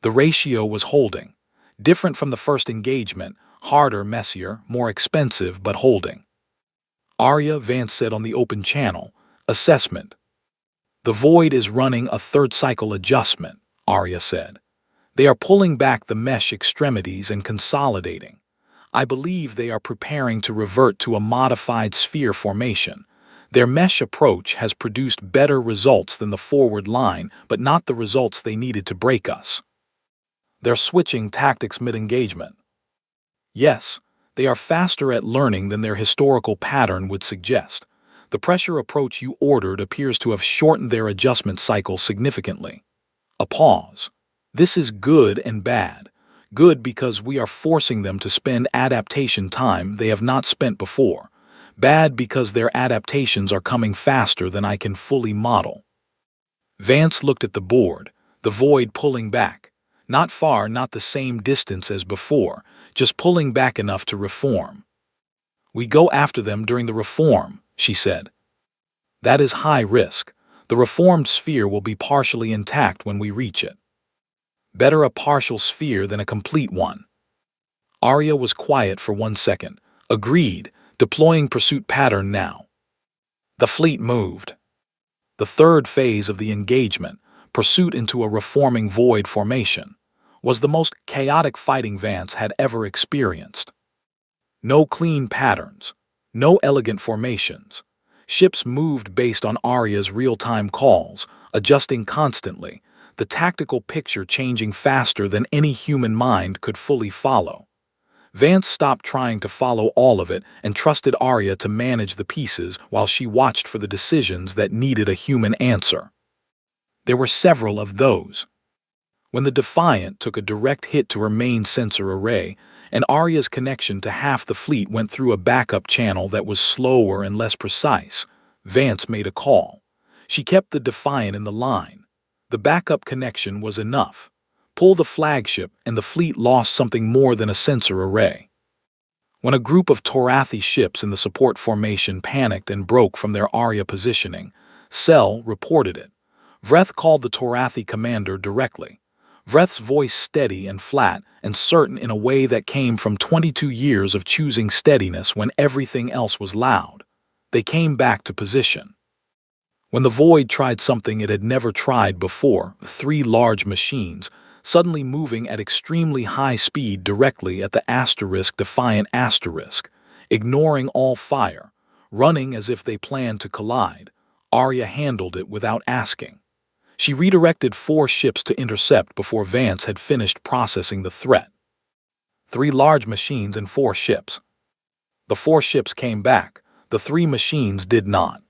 The ratio was holding. Different from the first engagement, harder, messier, more expensive, but holding. Arya, Vance said on the open channel. Assessment. The Void is running a third cycle adjustment, Arya said. They are pulling back the mesh extremities and consolidating. I believe they are preparing to revert to a modified sphere formation. Their mesh approach has produced better results than the forward line, but not the results they needed to break us. They're switching tactics mid-engagement. Yes, they are faster at learning than their historical pattern would suggest. The pressure approach you ordered appears to have shortened their adjustment cycle significantly. A pause. This is good and bad. Good because we are forcing them to spend adaptation time they have not spent before. Bad because their adaptations are coming faster than I can fully model. Vance looked at the board, the Void pulling back. Not far, not the same distance as before, just pulling back enough to reform. We go after them during the reform, she said. That is high risk. The reformed sphere will be partially intact when we reach it. Better a partial sphere than a complete one. Arya was quiet for 1 second. Agreed, deploying pursuit pattern now. The fleet moved. The third phase of the engagement, pursuit into a reforming void formation, was the most chaotic fighting Vance had ever experienced. No clean patterns, no elegant formations. Ships moved based on Arya's real-time calls, adjusting constantly, the tactical picture changing faster than any human mind could fully follow. Vance stopped trying to follow all of it and trusted Arya to manage the pieces while she watched for the decisions that needed a human answer. There were several of those. When the Defiant took a direct hit to her main sensor array, and Arya's connection to half the fleet went through a backup channel that was slower and less precise, Vance made a call. She kept the Defiant in the line. The backup connection was enough. Pull the flagship and the fleet lost something more than a sensor array. When a group of Torathi ships in the support formation panicked and broke from their Arya positioning, Cell reported it. Vreth called the Torathi commander directly. Vreth's voice steady and flat and certain in a way that came from 22 years of choosing steadiness when everything else was loud. They came back to position. When the Void tried something it had never tried before, 3 large machines, suddenly moving at extremely high speed directly at the Asterisk Defiant Asterisk, ignoring all fire, running as if they planned to collide, Arya handled it without asking. She redirected 4 ships to intercept before Vance had finished processing the threat. 3 large machines and 4 ships. The 4 ships came back, the 3 machines did not.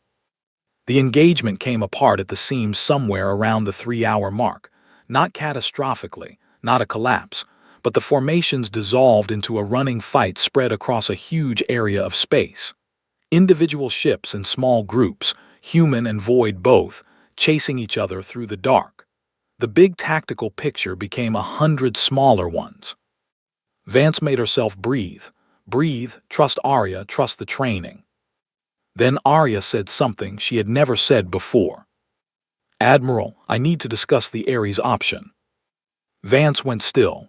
The engagement came apart at the seams somewhere around the 3-hour mark, not catastrophically, not a collapse, but the formations dissolved into a running fight spread across a huge area of space. Individual ships in small groups, human and void both, chasing each other through the dark. The big tactical picture became 100 smaller ones. Vance made herself breathe. Breathe, trust Arya, trust the training. Then Arya said something she had never said before. "Admiral, I need to discuss the Ares option." Vance went still.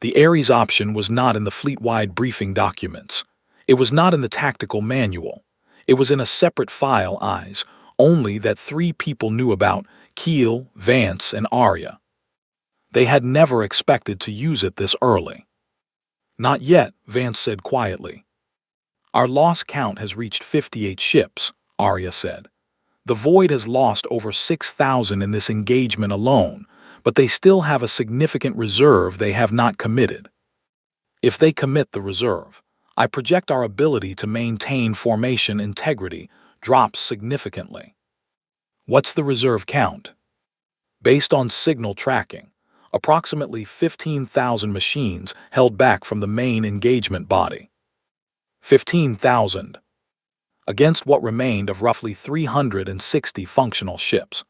The Ares option was not in the fleet-wide briefing documents. It was not in the tactical manual. It was in a separate file, eyes, only that 3 people knew about: Keel, Vance, and Arya. They had never expected to use it this early. "Not yet," Vance said quietly. "Our loss count has reached 58 ships," Arya said. "The Void has lost over 6,000 in this engagement alone, but they still have a significant reserve they have not committed. If they commit the reserve, I project our ability to maintain formation integrity drops significantly." "What's the reserve count?" "Based on signal tracking, approximately 15,000 machines held back from the main engagement body." 15,000. Against what remained of roughly 360 functional ships.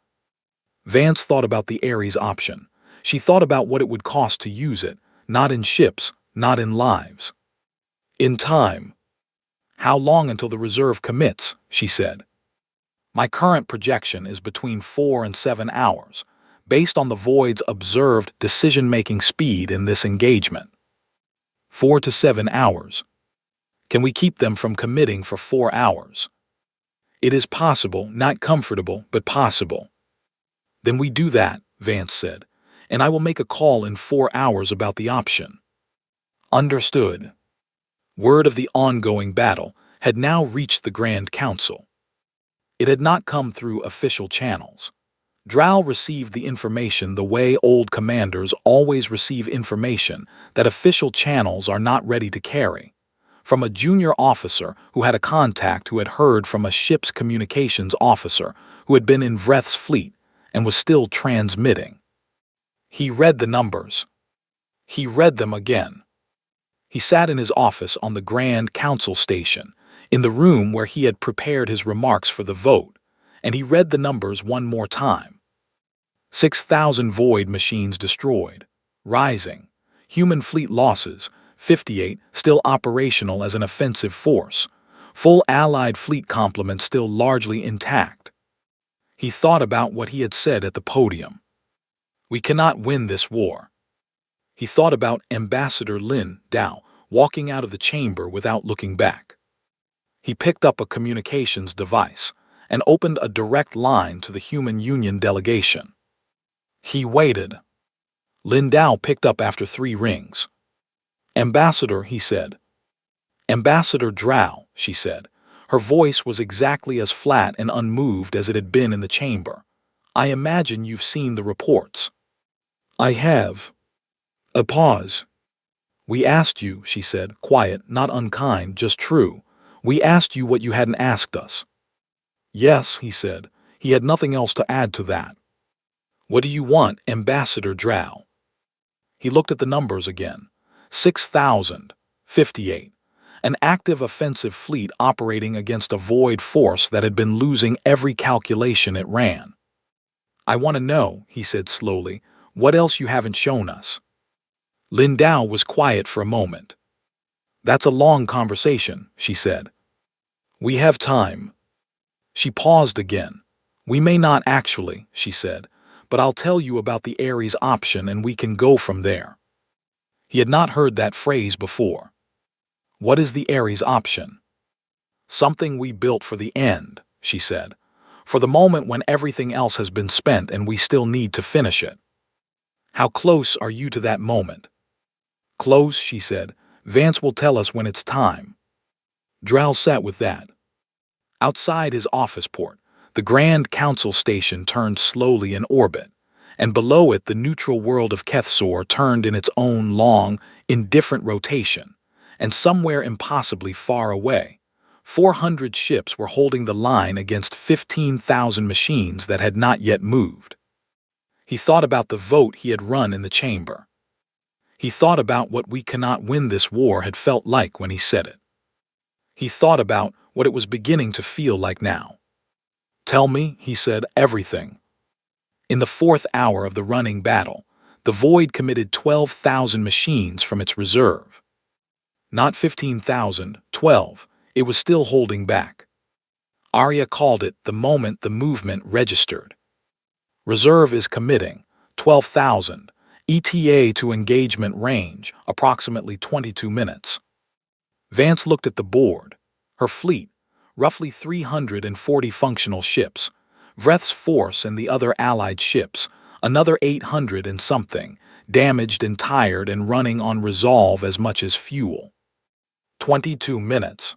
Vance thought about the Ares option. She thought about what it would cost to use it, not in ships, not in lives. In time. "How long until the reserve commits?" she said. "My current projection is between 4 and 7 hours, based on the Void's observed decision-making speed in this engagement." 4 to 7 hours. Can we keep them from committing for 4 hours? "It is possible, not comfortable, but possible." "Then we do that," Vance said, "and I will make a call in 4 hours about the option." Understood. Word of the ongoing battle had now reached the Grand Council. It had not come through official channels. Drow received the information the way old commanders always receive information that official channels are not ready to carry. From a junior officer who had a contact who had heard from a ship's communications officer who had been in Vreth's fleet and was still transmitting. He read the numbers. He read them again. He sat in his office on the Grand Council station, in the room where he had prepared his remarks for the vote, and he read the numbers one more time. 6,000 Void machines destroyed, rising. Human fleet losses, 58, still operational as an offensive force. Full Allied fleet complement still largely intact. He thought about what he had said at the podium. "We cannot win this war." He thought about Ambassador Lin Dao walking out of the chamber without looking back. He picked up a communications device and opened a direct line to the Human Union delegation. He waited. Lin Dao picked up after 3 rings. "Ambassador," he said. "Ambassador Drow," she said. Her voice was exactly as flat and unmoved as it had been in the chamber. "I imagine you've seen the reports." "I have." A pause. "We asked you," she said, quiet, not unkind, just true. "We asked you what you hadn't asked us." "Yes," he said. He had nothing else to add to that. "What do you want, Ambassador Drow?" He looked at the numbers again. 6,000, 58. An active offensive fleet operating against a Void force that had been losing every calculation it ran. "I want to know," he said slowly, "what else you haven't shown us." Lin Dao was quiet for a moment. "That's a long conversation," she said. "We have time." She paused again. "We may not actually," she said, "but I'll tell you about the Ares option and we can go from there." He had not heard that phrase before. "What is the Ares option?" "Something we built for the end," she said. "For the moment when everything else has been spent and we still need to finish it." "How close are you to that moment?" "Close," she said. "Vance will tell us when it's time." Drow sat with that. Outside his office port, the Grand Council station turned slowly in orbit, and below it the neutral world of Kethsor turned in its own long, indifferent rotation, and somewhere impossibly far away, 400 ships were holding the line against 15,000 machines that had not yet moved. He thought about the vote he had run in the chamber. He thought about what "we cannot win this war" had felt like when he said it. He thought about what it was beginning to feel like now. "Tell me," he said, "everything." In the 4th hour of the running battle, the Void committed 12,000 machines from its reserve. Not 15,000, 12. It was still holding back. Arya called it the moment the movement registered. Reserve is committing, 12,000. ETA to engagement range, approximately 22 minutes. Vance looked at the board. Her fleet, roughly 340 functional ships. Vreth's force and the other allied ships, another 800 and something, damaged and tired and running on resolve as much as fuel. 22 minutes.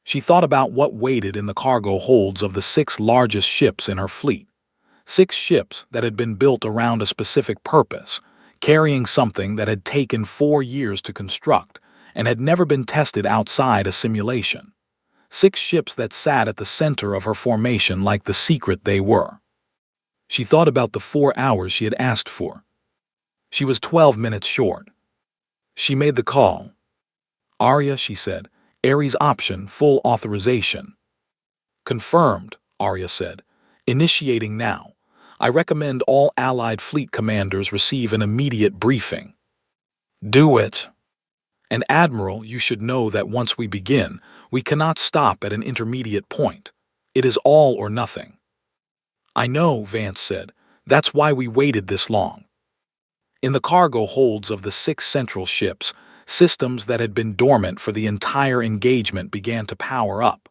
She thought about what waited in the cargo holds of the 6 largest ships in her fleet. 6 ships that had been built around a specific purpose, carrying something that had taken 4 years to construct and had never been tested outside a simulation. 6 ships that sat at the center of her formation like the secret they were. She thought about the 4 hours she had asked for. She was 12 minutes short. She made the call. Arya, she said, Ares option, full authorization. Confirmed, Arya said. Initiating now. I recommend all Allied fleet commanders receive an immediate briefing. Do it. And Admiral, you should know that once we begin, we cannot stop at an intermediate point. It is all or nothing. I know, Vance said. That's why we waited this long. In the cargo holds of the 6 central ships, systems that had been dormant for the entire engagement began to power up.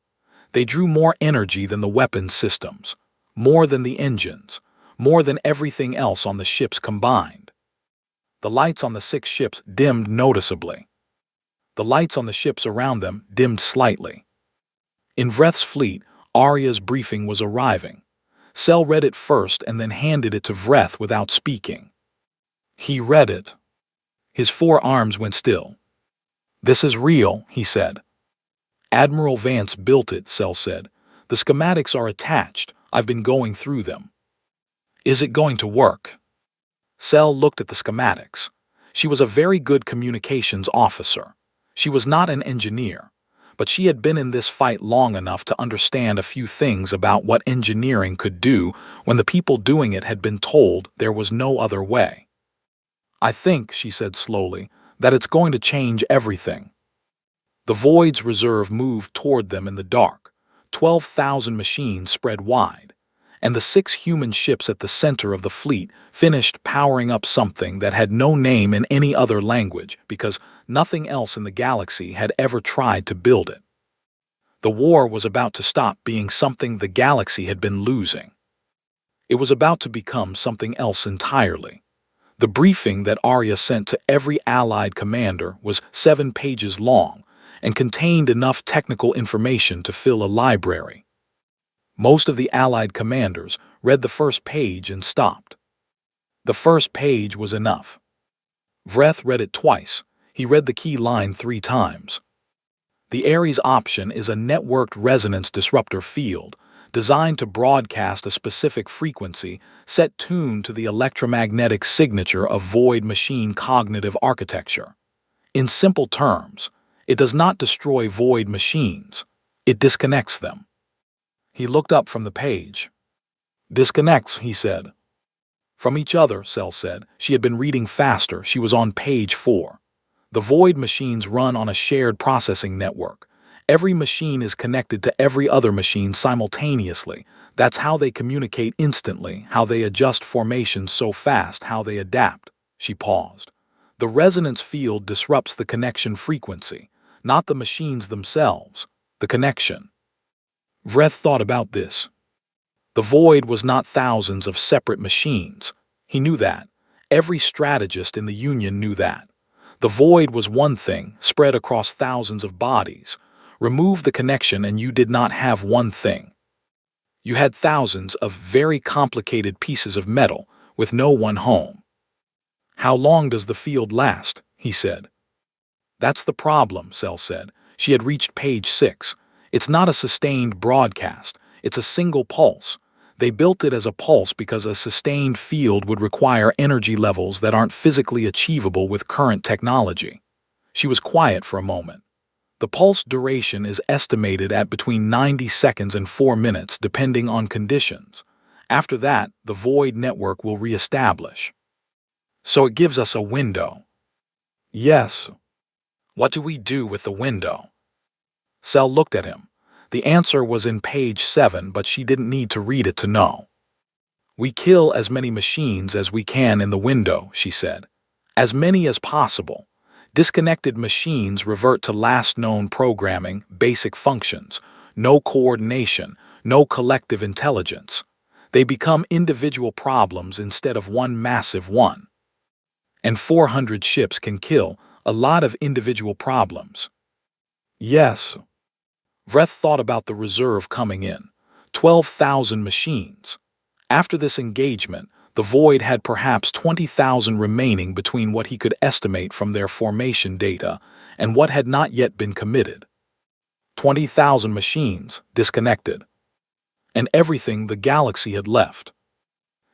They drew more energy than the weapons systems, more than the engines, more than everything else on the ships combined. The lights on the 6 ships dimmed noticeably. The lights on the ships around them dimmed slightly. In Vreth's fleet, Arya's briefing was arriving. Sel read it first and then handed it to Vreth without speaking. He read it. His 4 arms went still. This is real, he said. Admiral Vance built it, Sel said. The schematics are attached. I've been going through them. Is it going to work? Sel looked at the schematics. She was a very good communications officer. She was not an engineer, but she had been in this fight long enough to understand a few things about what engineering could do when the people doing it had been told there was no other way. I think, she said slowly, that it's going to change everything. The Void's reserve moved toward them in the dark, 12,000 machines spread wide, and the 6 human ships at the center of the fleet finished powering up something that had no name in any other language because nothing else in the galaxy had ever tried to build it. The war was about to stop being something the galaxy had been losing. It was about to become something else entirely. The briefing that Arya sent to every Allied commander was 7 pages long and contained enough technical information to fill a library. Most of the Allied commanders read the first page and stopped. The first page was enough. Vreth read it twice. He read the key line 3 times. The Ares option is a networked resonance disruptor field designed to broadcast a specific frequency set tuned to the electromagnetic signature of void machine cognitive architecture. In simple terms, it does not destroy void machines. It disconnects them. He looked up from the page. Disconnects, he said. From each other, Sel said. She had been reading faster. She was on page 4. The void machines run on a shared processing network. Every machine is connected to every other machine simultaneously. That's how they communicate instantly, how they adjust formations so fast, how they adapt. She paused. The resonance field disrupts the connection frequency, not the machines themselves, the connection. Vreth thought about this. The void was not thousands of separate machines. He knew that. Every strategist in the Union knew that. The void was one thing, spread across thousands of bodies. Remove the connection and you did not have one thing. You had thousands of very complicated pieces of metal with no one home. How long does the field last? He said. That's the problem, Sel said. She had reached page 6. It's not a sustained broadcast. It's a single pulse. They built it as a pulse because a sustained field would require energy levels that aren't physically achievable with current technology. She was quiet for a moment. The pulse duration is estimated at between 90 seconds and 4 minutes depending on conditions. After that, the void network will reestablish. So it gives us a window. Yes. What do we do with the window? Sel looked at him. The answer was in page 7, but she didn't need to read it to know. We kill as many machines as we can in the window, she said. As many as possible. Disconnected machines revert to last known programming, basic functions, no coordination, no collective intelligence. They become individual problems instead of one massive one. And 400 ships can kill a lot of individual problems. Yes. Vreth thought about the reserve coming in. 12,000 machines. After this engagement, the Void had perhaps 20,000 remaining between what he could estimate from their formation data and what had not yet been committed. 20,000 machines disconnected. And everything the galaxy had left.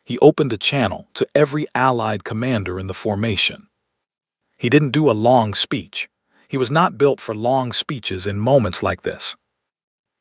He opened a channel to every allied commander in the formation. He didn't do a long speech. He was not built for long speeches in moments like this.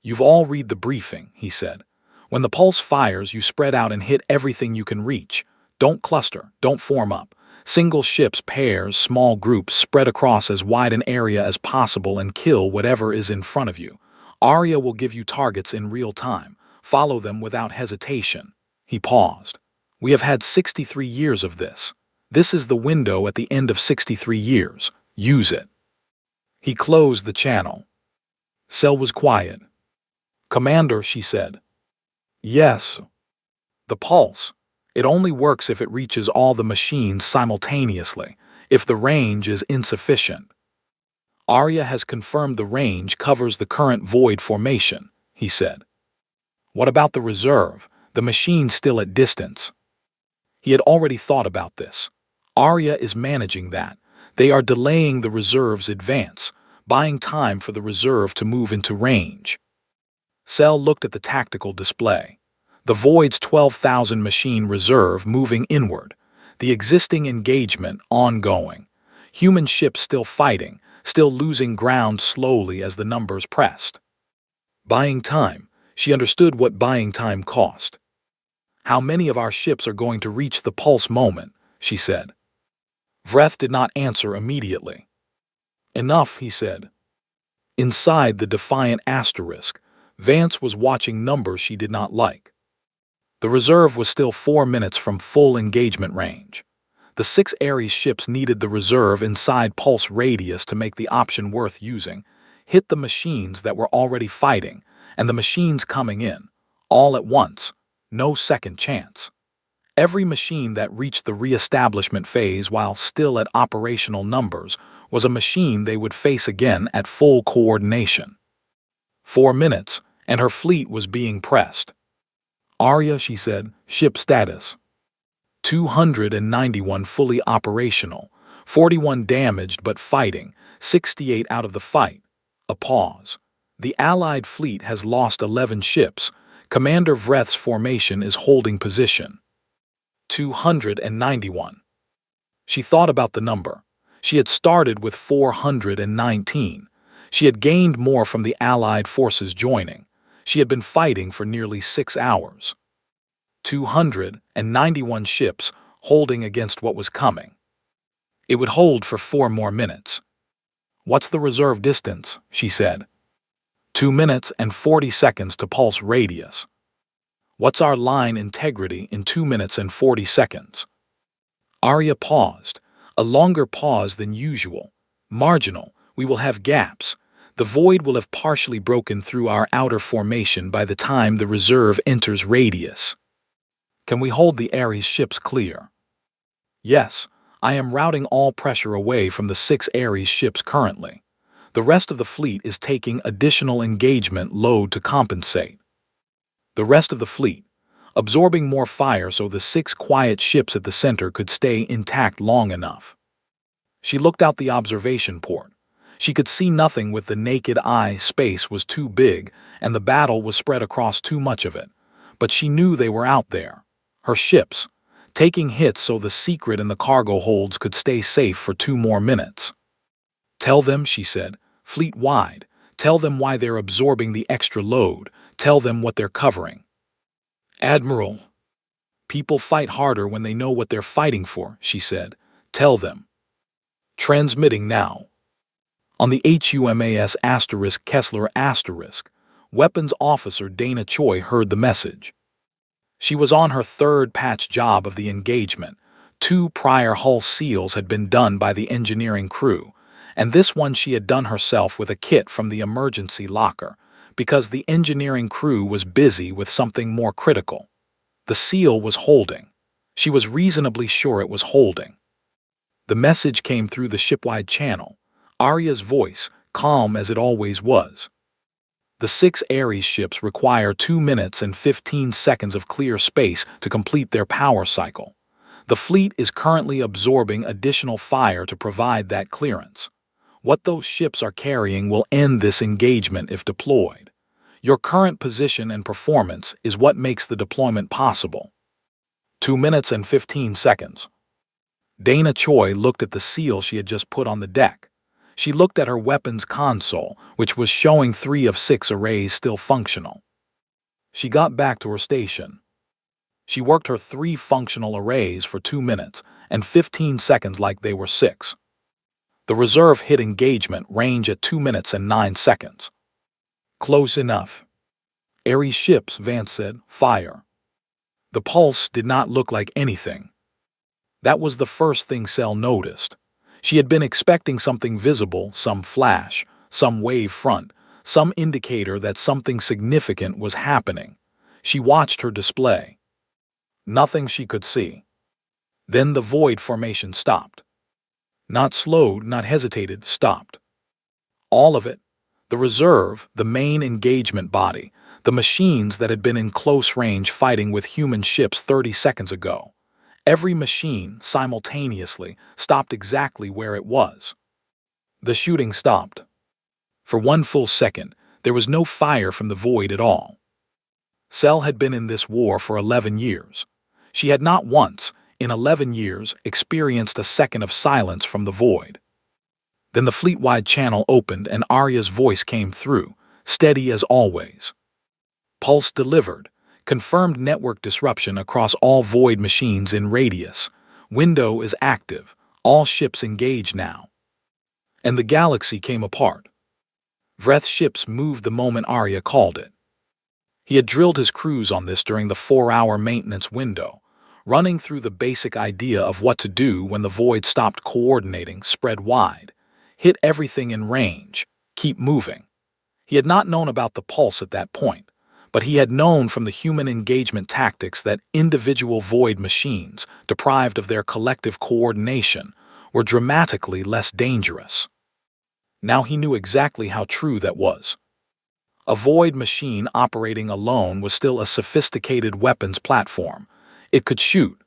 You've all read the briefing, he said. When the pulse fires, you spread out and hit everything you can reach. Don't cluster, don't form up. Single ships, pairs, small groups spread across as wide an area as possible and kill whatever is in front of you. Arya will give you targets in real time. Follow them without hesitation. He paused. We have had 63 years of this. This is the window at the end of 63 years. Use it. He closed the channel. Cell was quiet. Commander, she said. Yes. The pulse. It only works if it reaches all the machines simultaneously, if the range is insufficient. Arya has confirmed the range covers the current void formation, he said. What about the reserve, the machine still at distance? He had already thought about this. Arya is managing that. They are delaying the reserve's advance, buying time for the reserve to move into range. Cell looked at the tactical display. The Void's 12,000 machine reserve moving inward. The existing engagement ongoing. Human ships still fighting, still losing ground slowly as the numbers pressed. Buying time. She understood what buying time cost. How many of our ships are going to reach the pulse moment, she said. Vreth did not answer immediately. Enough, he said. Inside the defiant asterisk, Vance was watching numbers she did not like. The reserve was still 4 minutes from full engagement range. The 6 Ares ships needed the reserve inside pulse radius to make the option worth using, hit the machines that were already fighting, and the machines coming in, all at once, no second chance. Every machine that reached the re-establishment phase while still at operational numbers was a machine they would face again at full coordination. 4 minutes, and her fleet was being pressed. Arya, she said, ship status. 291 fully operational, 41 damaged but fighting, 68 out of the fight. A pause. The Allied fleet has lost 11 ships. Commander Vreth's formation is holding position. 291. She thought about the number. She had started with 419. She had gained more from the Allied forces joining. She had been fighting for nearly 6 hours. 291 ships holding against what was coming. It would hold for 4 more minutes. What's the reserve distance? She said. 2 minutes and 40 seconds to pulse radius. What's our line integrity in 2 minutes and 40 seconds? Arya paused, a longer pause than usual. Marginal, we will have gaps. The void will have partially broken through our outer formation by the time the reserve enters radius. Can we hold the Ares ships clear? Yes, I am routing all pressure away from the 6 Ares ships currently. The rest of the fleet is taking additional engagement load to compensate. The rest of the fleet, absorbing more fire so the 6 quiet ships at the center could stay intact long enough. She looked out the observation port. She could see nothing with the naked eye. Space was too big, and the battle was spread across too much of it. But she knew they were out there. Her ships, taking hits so the secret in the cargo holds could stay safe for 2 more minutes. Tell them, she said, fleet-wide. Tell them why they're absorbing the extra load. Tell them what they're covering. Admiral. People fight harder when they know what they're fighting for, she said. Tell them. Transmitting now. On the HUMAS *Kessler*, Weapons Officer Dana Choi heard the message. She was on her third patch job of the engagement. 2 prior hull seals had been done by the engineering crew, and this one she had done herself with a kit from the emergency locker, because the engineering crew was busy with something more critical. The seal was holding. She was reasonably sure it was holding. The message came through the shipwide channel, Arya's voice, calm as it always was. The 6 Ares ships require 2 minutes and 15 seconds of clear space to complete their power cycle. The fleet is currently absorbing additional fire to provide that clearance. What those ships are carrying will end this engagement if deployed. Your current position and performance is what makes the deployment possible. 2 minutes and 15 seconds. Dana Choi looked at the seal she had just put on the deck. She looked at her weapons console, which was showing 3 of 6 arrays still functional. She got back to her station. She worked her 3 functional arrays for 2 minutes and 15 seconds like they were 6. The reserve hit engagement range at 2 minutes and 9 seconds. Close enough. Ares ships, Vance said, fire. The pulse did not look like anything. That was the first thing Cell noticed. She had been expecting something visible, some flash, some wave front, some indicator that something significant was happening. She watched her display. Nothing she could see. Then the void formation stopped. Not slowed, not hesitated, stopped. All of it. The reserve, the main engagement body, the machines that had been in close range fighting with human ships 30 seconds ago. Every machine, simultaneously, stopped exactly where it was. The shooting stopped. For 1 full second, there was no fire from the void at all. Cell had been in this war for 11 years. She had not once, in 11 years, experienced a second of silence from the void. Then the fleet-wide channel opened and Arya's voice came through, steady as always. Pulse delivered. Confirmed network disruption across all void machines in radius. Window is active. All ships engage now. And the galaxy came apart. Vreth's ships moved the moment Arya called it. He had drilled his crews on this during the 4-hour maintenance window, running through the basic idea of what to do when the void stopped coordinating, spread wide, hit everything in range, keep moving. He had not known about the pulse at that point, but he had known from the human engagement tactics that individual void machines, deprived of their collective coordination, were dramatically less dangerous. Now he knew exactly how true that was. A void machine operating alone was still a sophisticated weapons platform. It could shoot.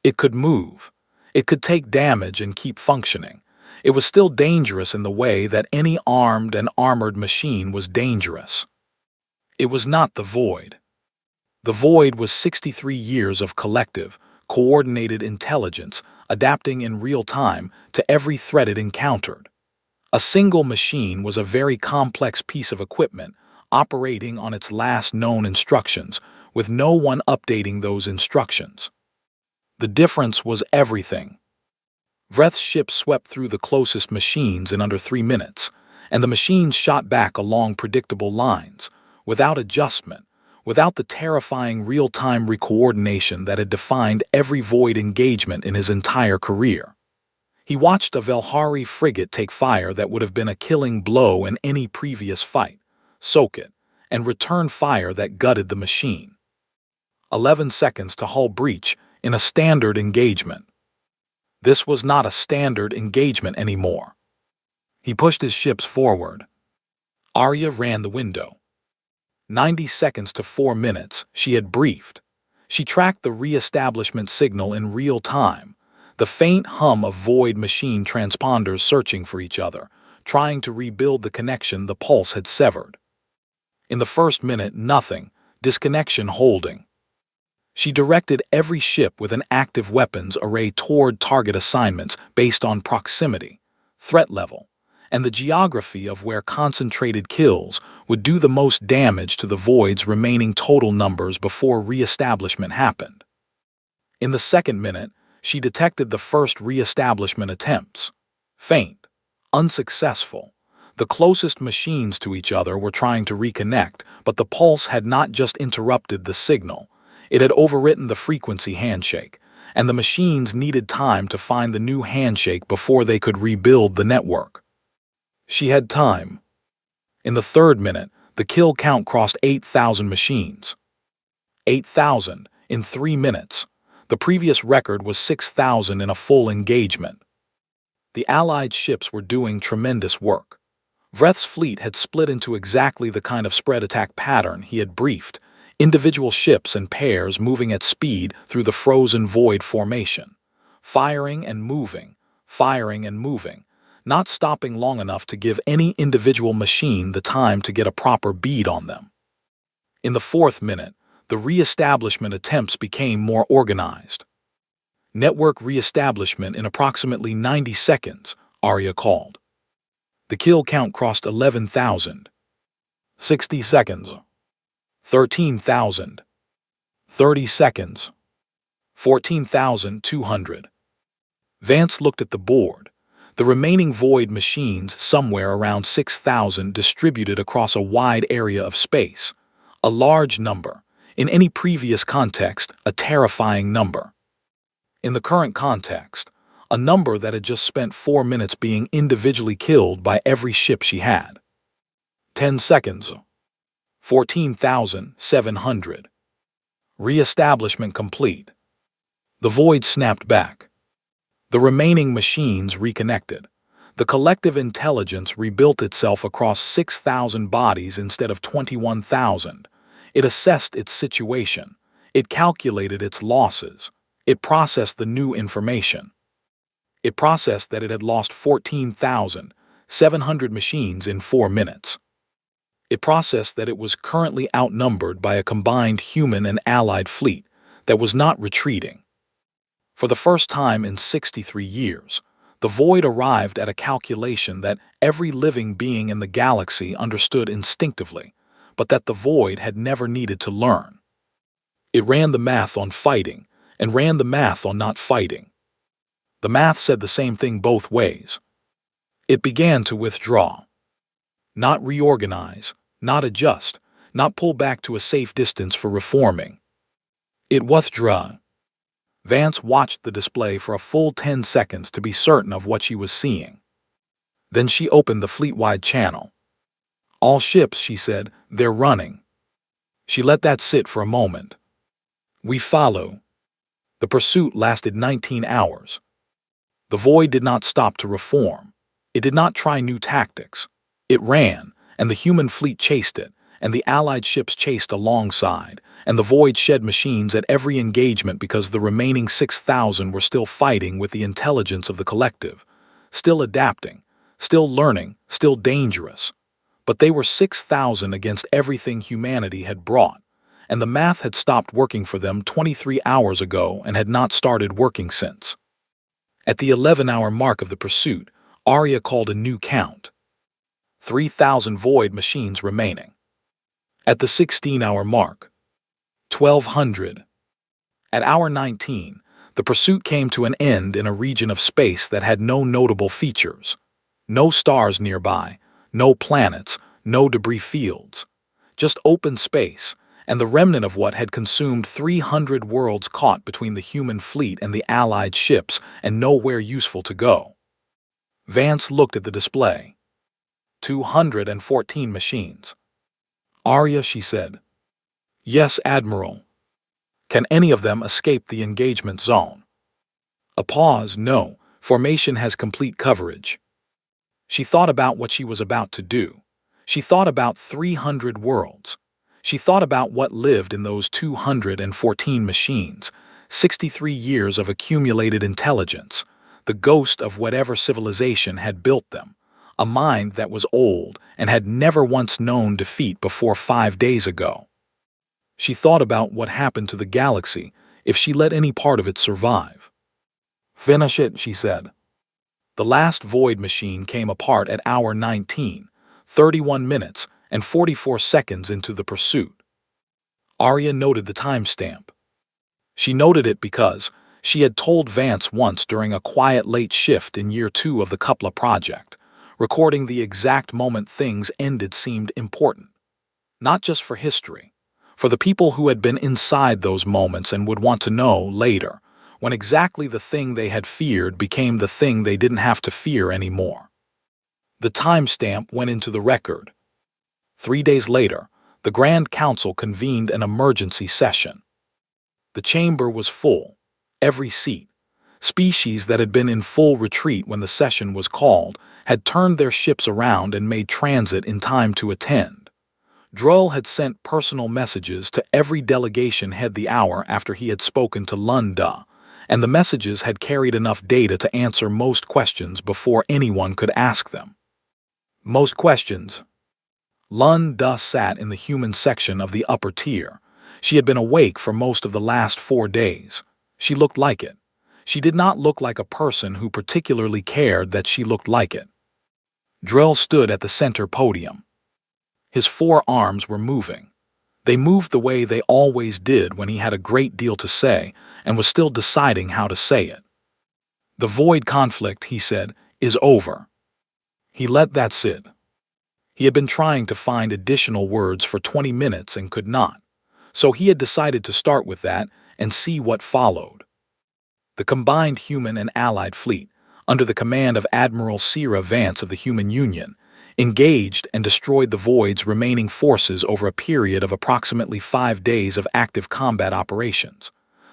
It could move. It could take damage and keep functioning. It was still dangerous in the way that any armed and armored machine was dangerous. It was not the void. The void was 63 years of collective, coordinated intelligence adapting in real time to every threat it encountered. A single machine was a very complex piece of equipment operating on its last known instructions, with no one updating those instructions. The difference was everything. Vreth's ship swept through the closest machines in under 3 minutes, and the machines shot back along predictable lines, without adjustment, without the terrifying real-time recoordination that had defined every void engagement in his entire career. He watched a Velhari frigate take fire that would have been a killing blow in any previous fight, soak it, and return fire that gutted the machine. 11 seconds to hull breach in a standard engagement. This was not a standard engagement anymore. He pushed his ships forward. Arya ran the window. 90 seconds to 4 minutes, she had briefed. She tracked the re-establishment signal in real time, the faint hum of void machine transponders searching for each other, trying to rebuild the connection the pulse had severed. In the first minute, nothing, disconnection holding. She directed every ship with an active weapons array toward target assignments based on proximity, threat level, and the geography of where concentrated kills would do the most damage to the void's remaining total numbers before re-establishment happened. In the second minute, she detected the first re-establishment attempts. Faint, unsuccessful. The closest machines to each other were trying to reconnect, but the pulse had not just interrupted the signal. It had overwritten the frequency handshake, and the machines needed time to find the new handshake before they could rebuild the network. She had time. In the third minute, the kill count crossed 8,000 machines. 8,000 in 3 minutes. The previous record was 6,000 in a full engagement. The Allied ships were doing tremendous work. Vreth's fleet had split into exactly the kind of spread attack pattern he had briefed, individual ships and pairs moving at speed through the frozen void formation, firing and moving, not stopping long enough to give any individual machine the time to get a proper bead on them. In the fourth minute, the re-establishment attempts became more organized. Network re-establishment in approximately 90 seconds, Arya called. The kill count crossed 11,000. 60 seconds. 13,000. 30 seconds. 14,200. Vance looked at the board. The remaining void machines somewhere around 6,000 distributed across a wide area of space. A large number. In any previous context, a terrifying number. In the current context, a number that had just spent 4 minutes being individually killed by every ship she had. 10 seconds. 14,700. Re-establishment complete. The void snapped back. The remaining machines reconnected. The collective intelligence rebuilt itself across 6,000 bodies instead of 21,000. It assessed its situation. It calculated its losses. It processed the new information. It processed that it had lost 14,700 machines in 4 minutes. It processed that it was currently outnumbered by a combined human and allied fleet that was not retreating. For the first time in 63 years, the void arrived at a calculation that every living being in the galaxy understood instinctively, but that the void had never needed to learn. It ran the math on fighting and ran the math on not fighting. The math said the same thing both ways. It began to withdraw. Not reorganize, not adjust, not pull back to a safe distance for reforming. It withdrew. Vance watched the display for a full 10 seconds to be certain of what she was seeing. Then she opened the fleet-wide channel. All ships, she said, they're running. She let that sit for a moment. We follow. The pursuit lasted 19 hours. The void did not stop to reform. It did not try new tactics. It ran, and the human fleet chased it, and the Allied ships chased alongside, and the void shed machines at every engagement because the remaining 6,000 were still fighting with the intelligence of the collective, still adapting, still learning, still dangerous. But they were 6,000 against everything humanity had brought, and the math had stopped working for them 23 hours ago and had not started working since. At the 11-hour mark of the pursuit, Arya called a new count. 3,000 void machines remaining. At the 16-hour mark, 1,200. At hour 19, the pursuit came to an end in a region of space that had no notable features. No stars nearby, no planets, no debris fields. Just open space, and the remnant of what had consumed 300 worlds caught between the human fleet and the Allied ships and nowhere useful to go. Vance looked at the display. 214 machines. Arya, she said. Yes, Admiral. Can any of them escape the engagement zone? A pause, no. Formation has complete coverage. She thought about what she was about to do. She thought about 300 worlds. She thought about what lived in those 214 machines, 63 years of accumulated intelligence, the ghost of whatever civilization had built them, a mind that was old and had never once known defeat before 5 days ago. She thought about what happened to the galaxy if she let any part of it survive. Finish it, she said. The last void machine came apart at hour 19, 31 minutes, and 44 seconds into the pursuit. Arya noted the timestamp. She noted it because she had told Vance once during a quiet late shift in year 2 of the Kupla project. Recording the exact moment things ended seemed important, not just for history, for the people who had been inside those moments and would want to know later, when exactly the thing they had feared became the thing they didn't have to fear anymore. The timestamp went into the record. 3 days later, the Grand Council convened an emergency session. The chamber was full, every seat. Species that had been in full retreat when the session was called had turned their ships around and made transit in time to attend. Drull had sent personal messages to every delegation head the hour after he had spoken to Lunda, and the messages had carried enough data to answer most questions before anyone could ask them. Most questions. Lunda sat in the human section of the upper tier. She had been awake for most of the last 4 days. She looked like it. She did not look like a person who particularly cared that she looked like it. Drell stood at the center podium. His 4 arms were moving. They moved the way they always did when he had a great deal to say and was still deciding how to say it. The void conflict, he said, is over. He let that sit. He had been trying to find additional words for 20 minutes and could not, so he had decided to start with that and see what followed. The combined human and allied fleet, under the command of Admiral Sierra Vance of the Human Union, engaged and destroyed the Void's remaining forces over a period of approximately 5 days of active combat operations.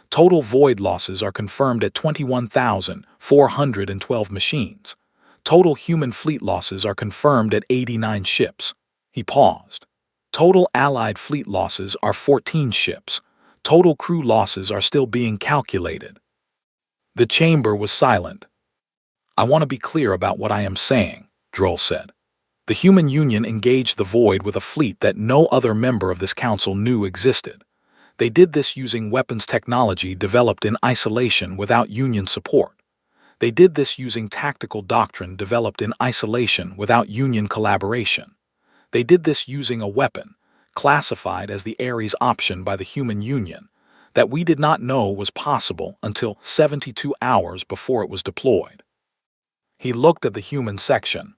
Total Void losses are confirmed at 21,412 machines. Total human fleet losses are confirmed at 89 ships. He paused. Total Allied fleet losses are 14 ships. Total crew losses are still being calculated. The chamber was silent. I want to be clear about what I am saying, Droll said. The Human Union engaged the Void with a fleet that no other member of this council knew existed. They did this using weapons technology developed in isolation without Union support. They did this using tactical doctrine developed in isolation without Union collaboration. They did this using a weapon, classified as the Ares option by the Human Union, that we did not know was possible until 72 hours before it was deployed. He looked at the human section.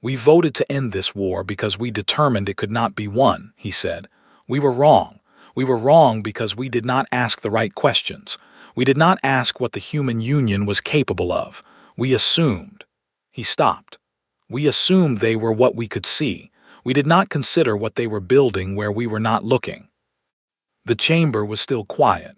We voted to end this war because we determined it could not be won, he said. We were wrong. We were wrong because we did not ask the right questions. We did not ask what the Human Union was capable of. We assumed. He stopped. We assumed they were what we could see. We did not consider what they were building where we were not looking. The chamber was still quiet.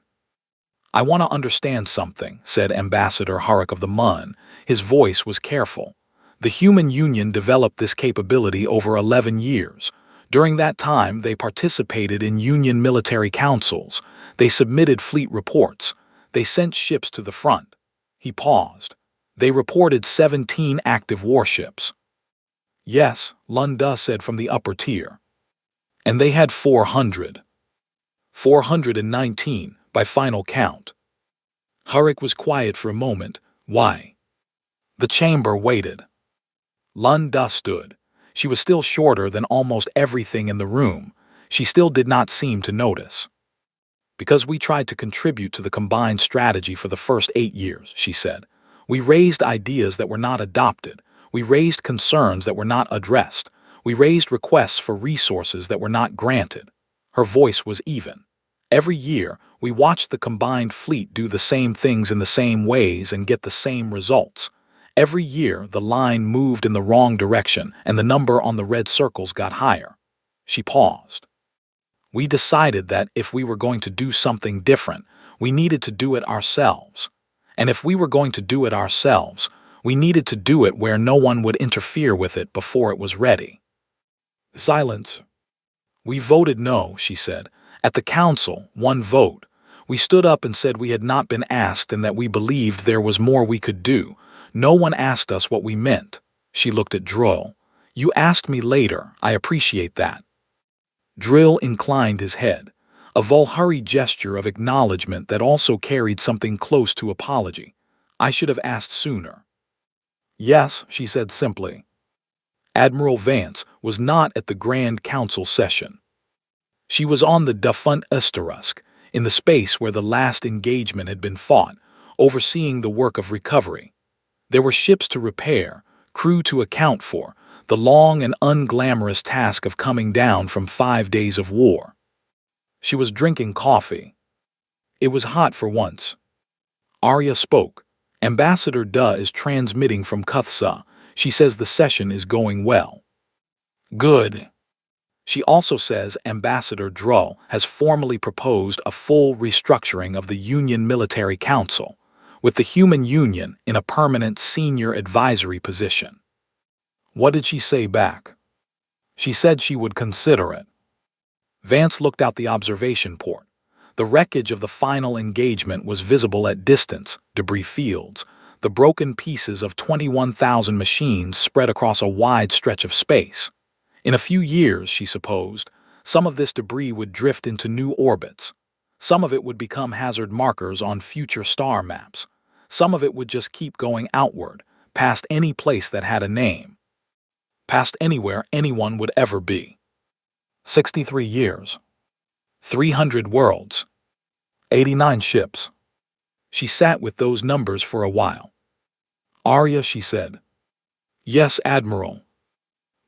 I want to understand something, said Ambassador Harik of the Mun. His voice was careful. The Human Union developed this capability over 11 years. During that time, they participated in Union military councils. They submitted fleet reports. They sent ships to the front. He paused. They reported 17 active warships. Yes, Lunda said from the upper tier. And they had 400. 419, by final count. Harik was quiet for a moment. Why? The chamber waited. Lunda stood. She was still shorter than almost everything in the room. She still did not seem to notice. Because we tried to contribute to the combined strategy for the first 8 years, she said. We raised ideas that were not adopted. We raised concerns that were not addressed. We raised requests for resources that were not granted. Her voice was even. Every year, we watched the combined fleet do the same things in the same ways and get the same results. Every year, the line moved in the wrong direction and the number on the red circles got higher. She paused. We decided that if we were going to do something different, we needed to do it ourselves. And if we were going to do it ourselves, we needed to do it where no one would interfere with it before it was ready. Silence. We voted no, she said. At the council, 1 vote. We stood up and said we had not been asked and that we believed there was more we could do. No one asked us what we meant. She looked at Droll. You asked me later. I appreciate that. Drill inclined his head, a Volhari gesture of acknowledgement that also carried something close to apology. I should have asked sooner. Yes, she said simply. Admiral Vance was not at the Grand Council session. She was on the defunct Esterusk, in the space where the last engagement had been fought, overseeing the work of recovery. There were ships to repair, crew to account for, the long and unglamorous task of coming down from 5 days of war. She was drinking coffee. It was hot for once. Arya spoke. Ambassador Duh is transmitting from Kuthsa. She says the session is going well. Good. She also says Ambassador Drull has formally proposed a full restructuring of the Union Military Council, with the Human Union in a permanent senior advisory position. What did she say back? She said she would consider it. Vance looked out the observation port. The wreckage of the final engagement was visible at distance, debris fields, the broken pieces of 21,000 machines spread across a wide stretch of space. In a few years, she supposed, some of this debris would drift into new orbits. Some of it would become hazard markers on future star maps. Some of it would just keep going outward, past any place that had a name. Past anywhere anyone would ever be. 63 years. 300 worlds. 89 ships. She sat with those numbers for a while. Arya, she said. Yes, Admiral.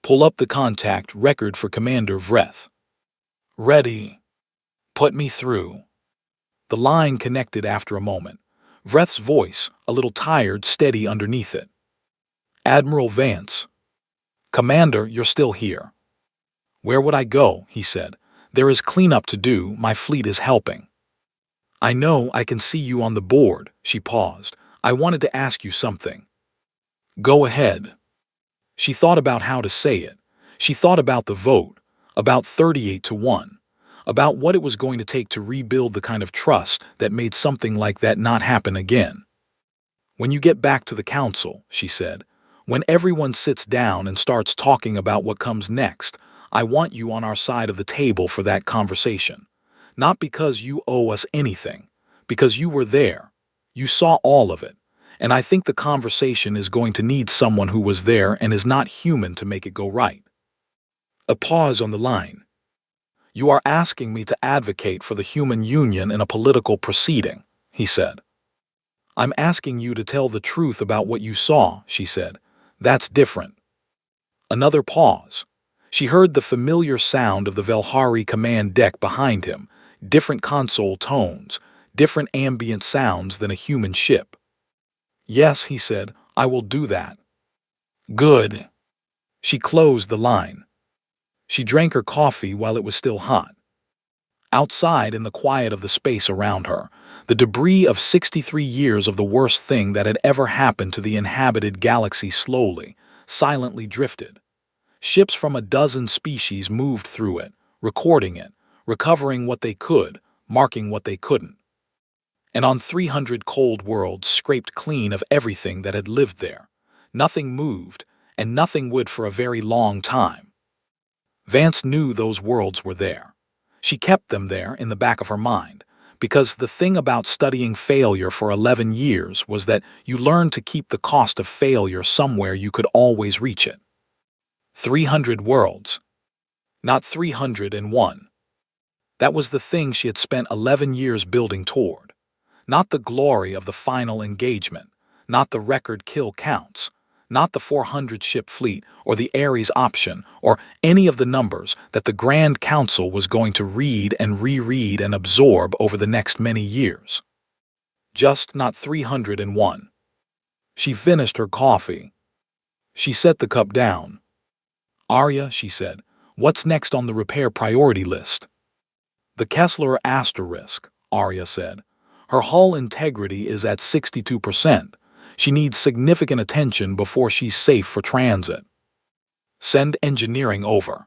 Pull up the contact record for Commander Vreth. Ready. Put me through. The line connected after a moment. Vreth's voice, a little tired, steady underneath it. Admiral Vance. Commander, you're still here. Where would I go? He said. There is cleanup to do. My fleet is helping. I know, I can see you on the board. She paused. I wanted to ask you something. Go ahead. She thought about how to say it. She thought about the vote, about 38-1, about what it was going to take to rebuild the kind of trust that made something like that not happen again. When you get back to the council, she said, when everyone sits down and starts talking about what comes next, I want you on our side of the table for that conversation. Not because you owe us anything, because you were there. You saw all of it. And I think the conversation is going to need someone who was there and is not human to make it go right. A pause on the line. You are asking me to advocate for the human union in a political proceeding, he said. I'm asking you to tell the truth about what you saw, she said. That's different. Another pause. She heard the familiar sound of the Velhari command deck behind him, different console tones, different ambient sounds than a human ship. Yes, he said, I will do that. Good. She closed the line. She drank her coffee while it was still hot. Outside, in the quiet of the space around her, the debris of 63 years of the worst thing that had ever happened to the inhabited galaxy slowly, silently drifted. Ships from a dozen species moved through it, recording it, recovering what they could, marking what they couldn't. And on 300 cold worlds scraped clean of everything that had lived there. Nothing moved, and nothing would for a very long time. Vance knew those worlds were there. She kept them there in the back of her mind, because the thing about studying failure for 11 years was that you learned to keep the cost of failure somewhere you could always reach it. 300 worlds. Not 301. That was the thing she had spent 11 years building toward. Not the glory of the final engagement, not the record kill counts, not the 400-ship fleet or the Ares option or any of the numbers that the Grand Council was going to read and reread and absorb over the next many years. Just not 301. She finished her coffee. She set the cup down. Arya, she said, what's next on the repair priority list? The Kessler asterisk, Arya said. Her hull integrity is at 62%. She needs significant attention before she's safe for transit. Send engineering over.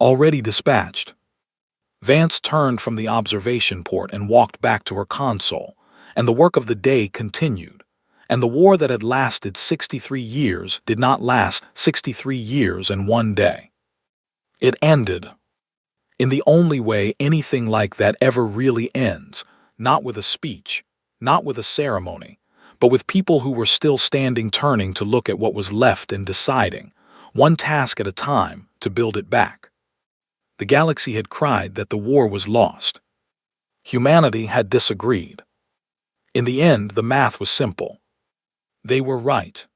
Already dispatched. Vance turned from the observation port and walked back to her console, and the work of the day continued. And the war that had lasted 63 years did not last 63 years and 1 day. It ended. In the only way anything like that ever really ends, not with a speech, not with a ceremony, but with people who were still standing turning to look at what was left and deciding, one task at a time, to build it back. The galaxy had cried that the war was lost. Humanity had disagreed. In the end, the math was simple. They were right.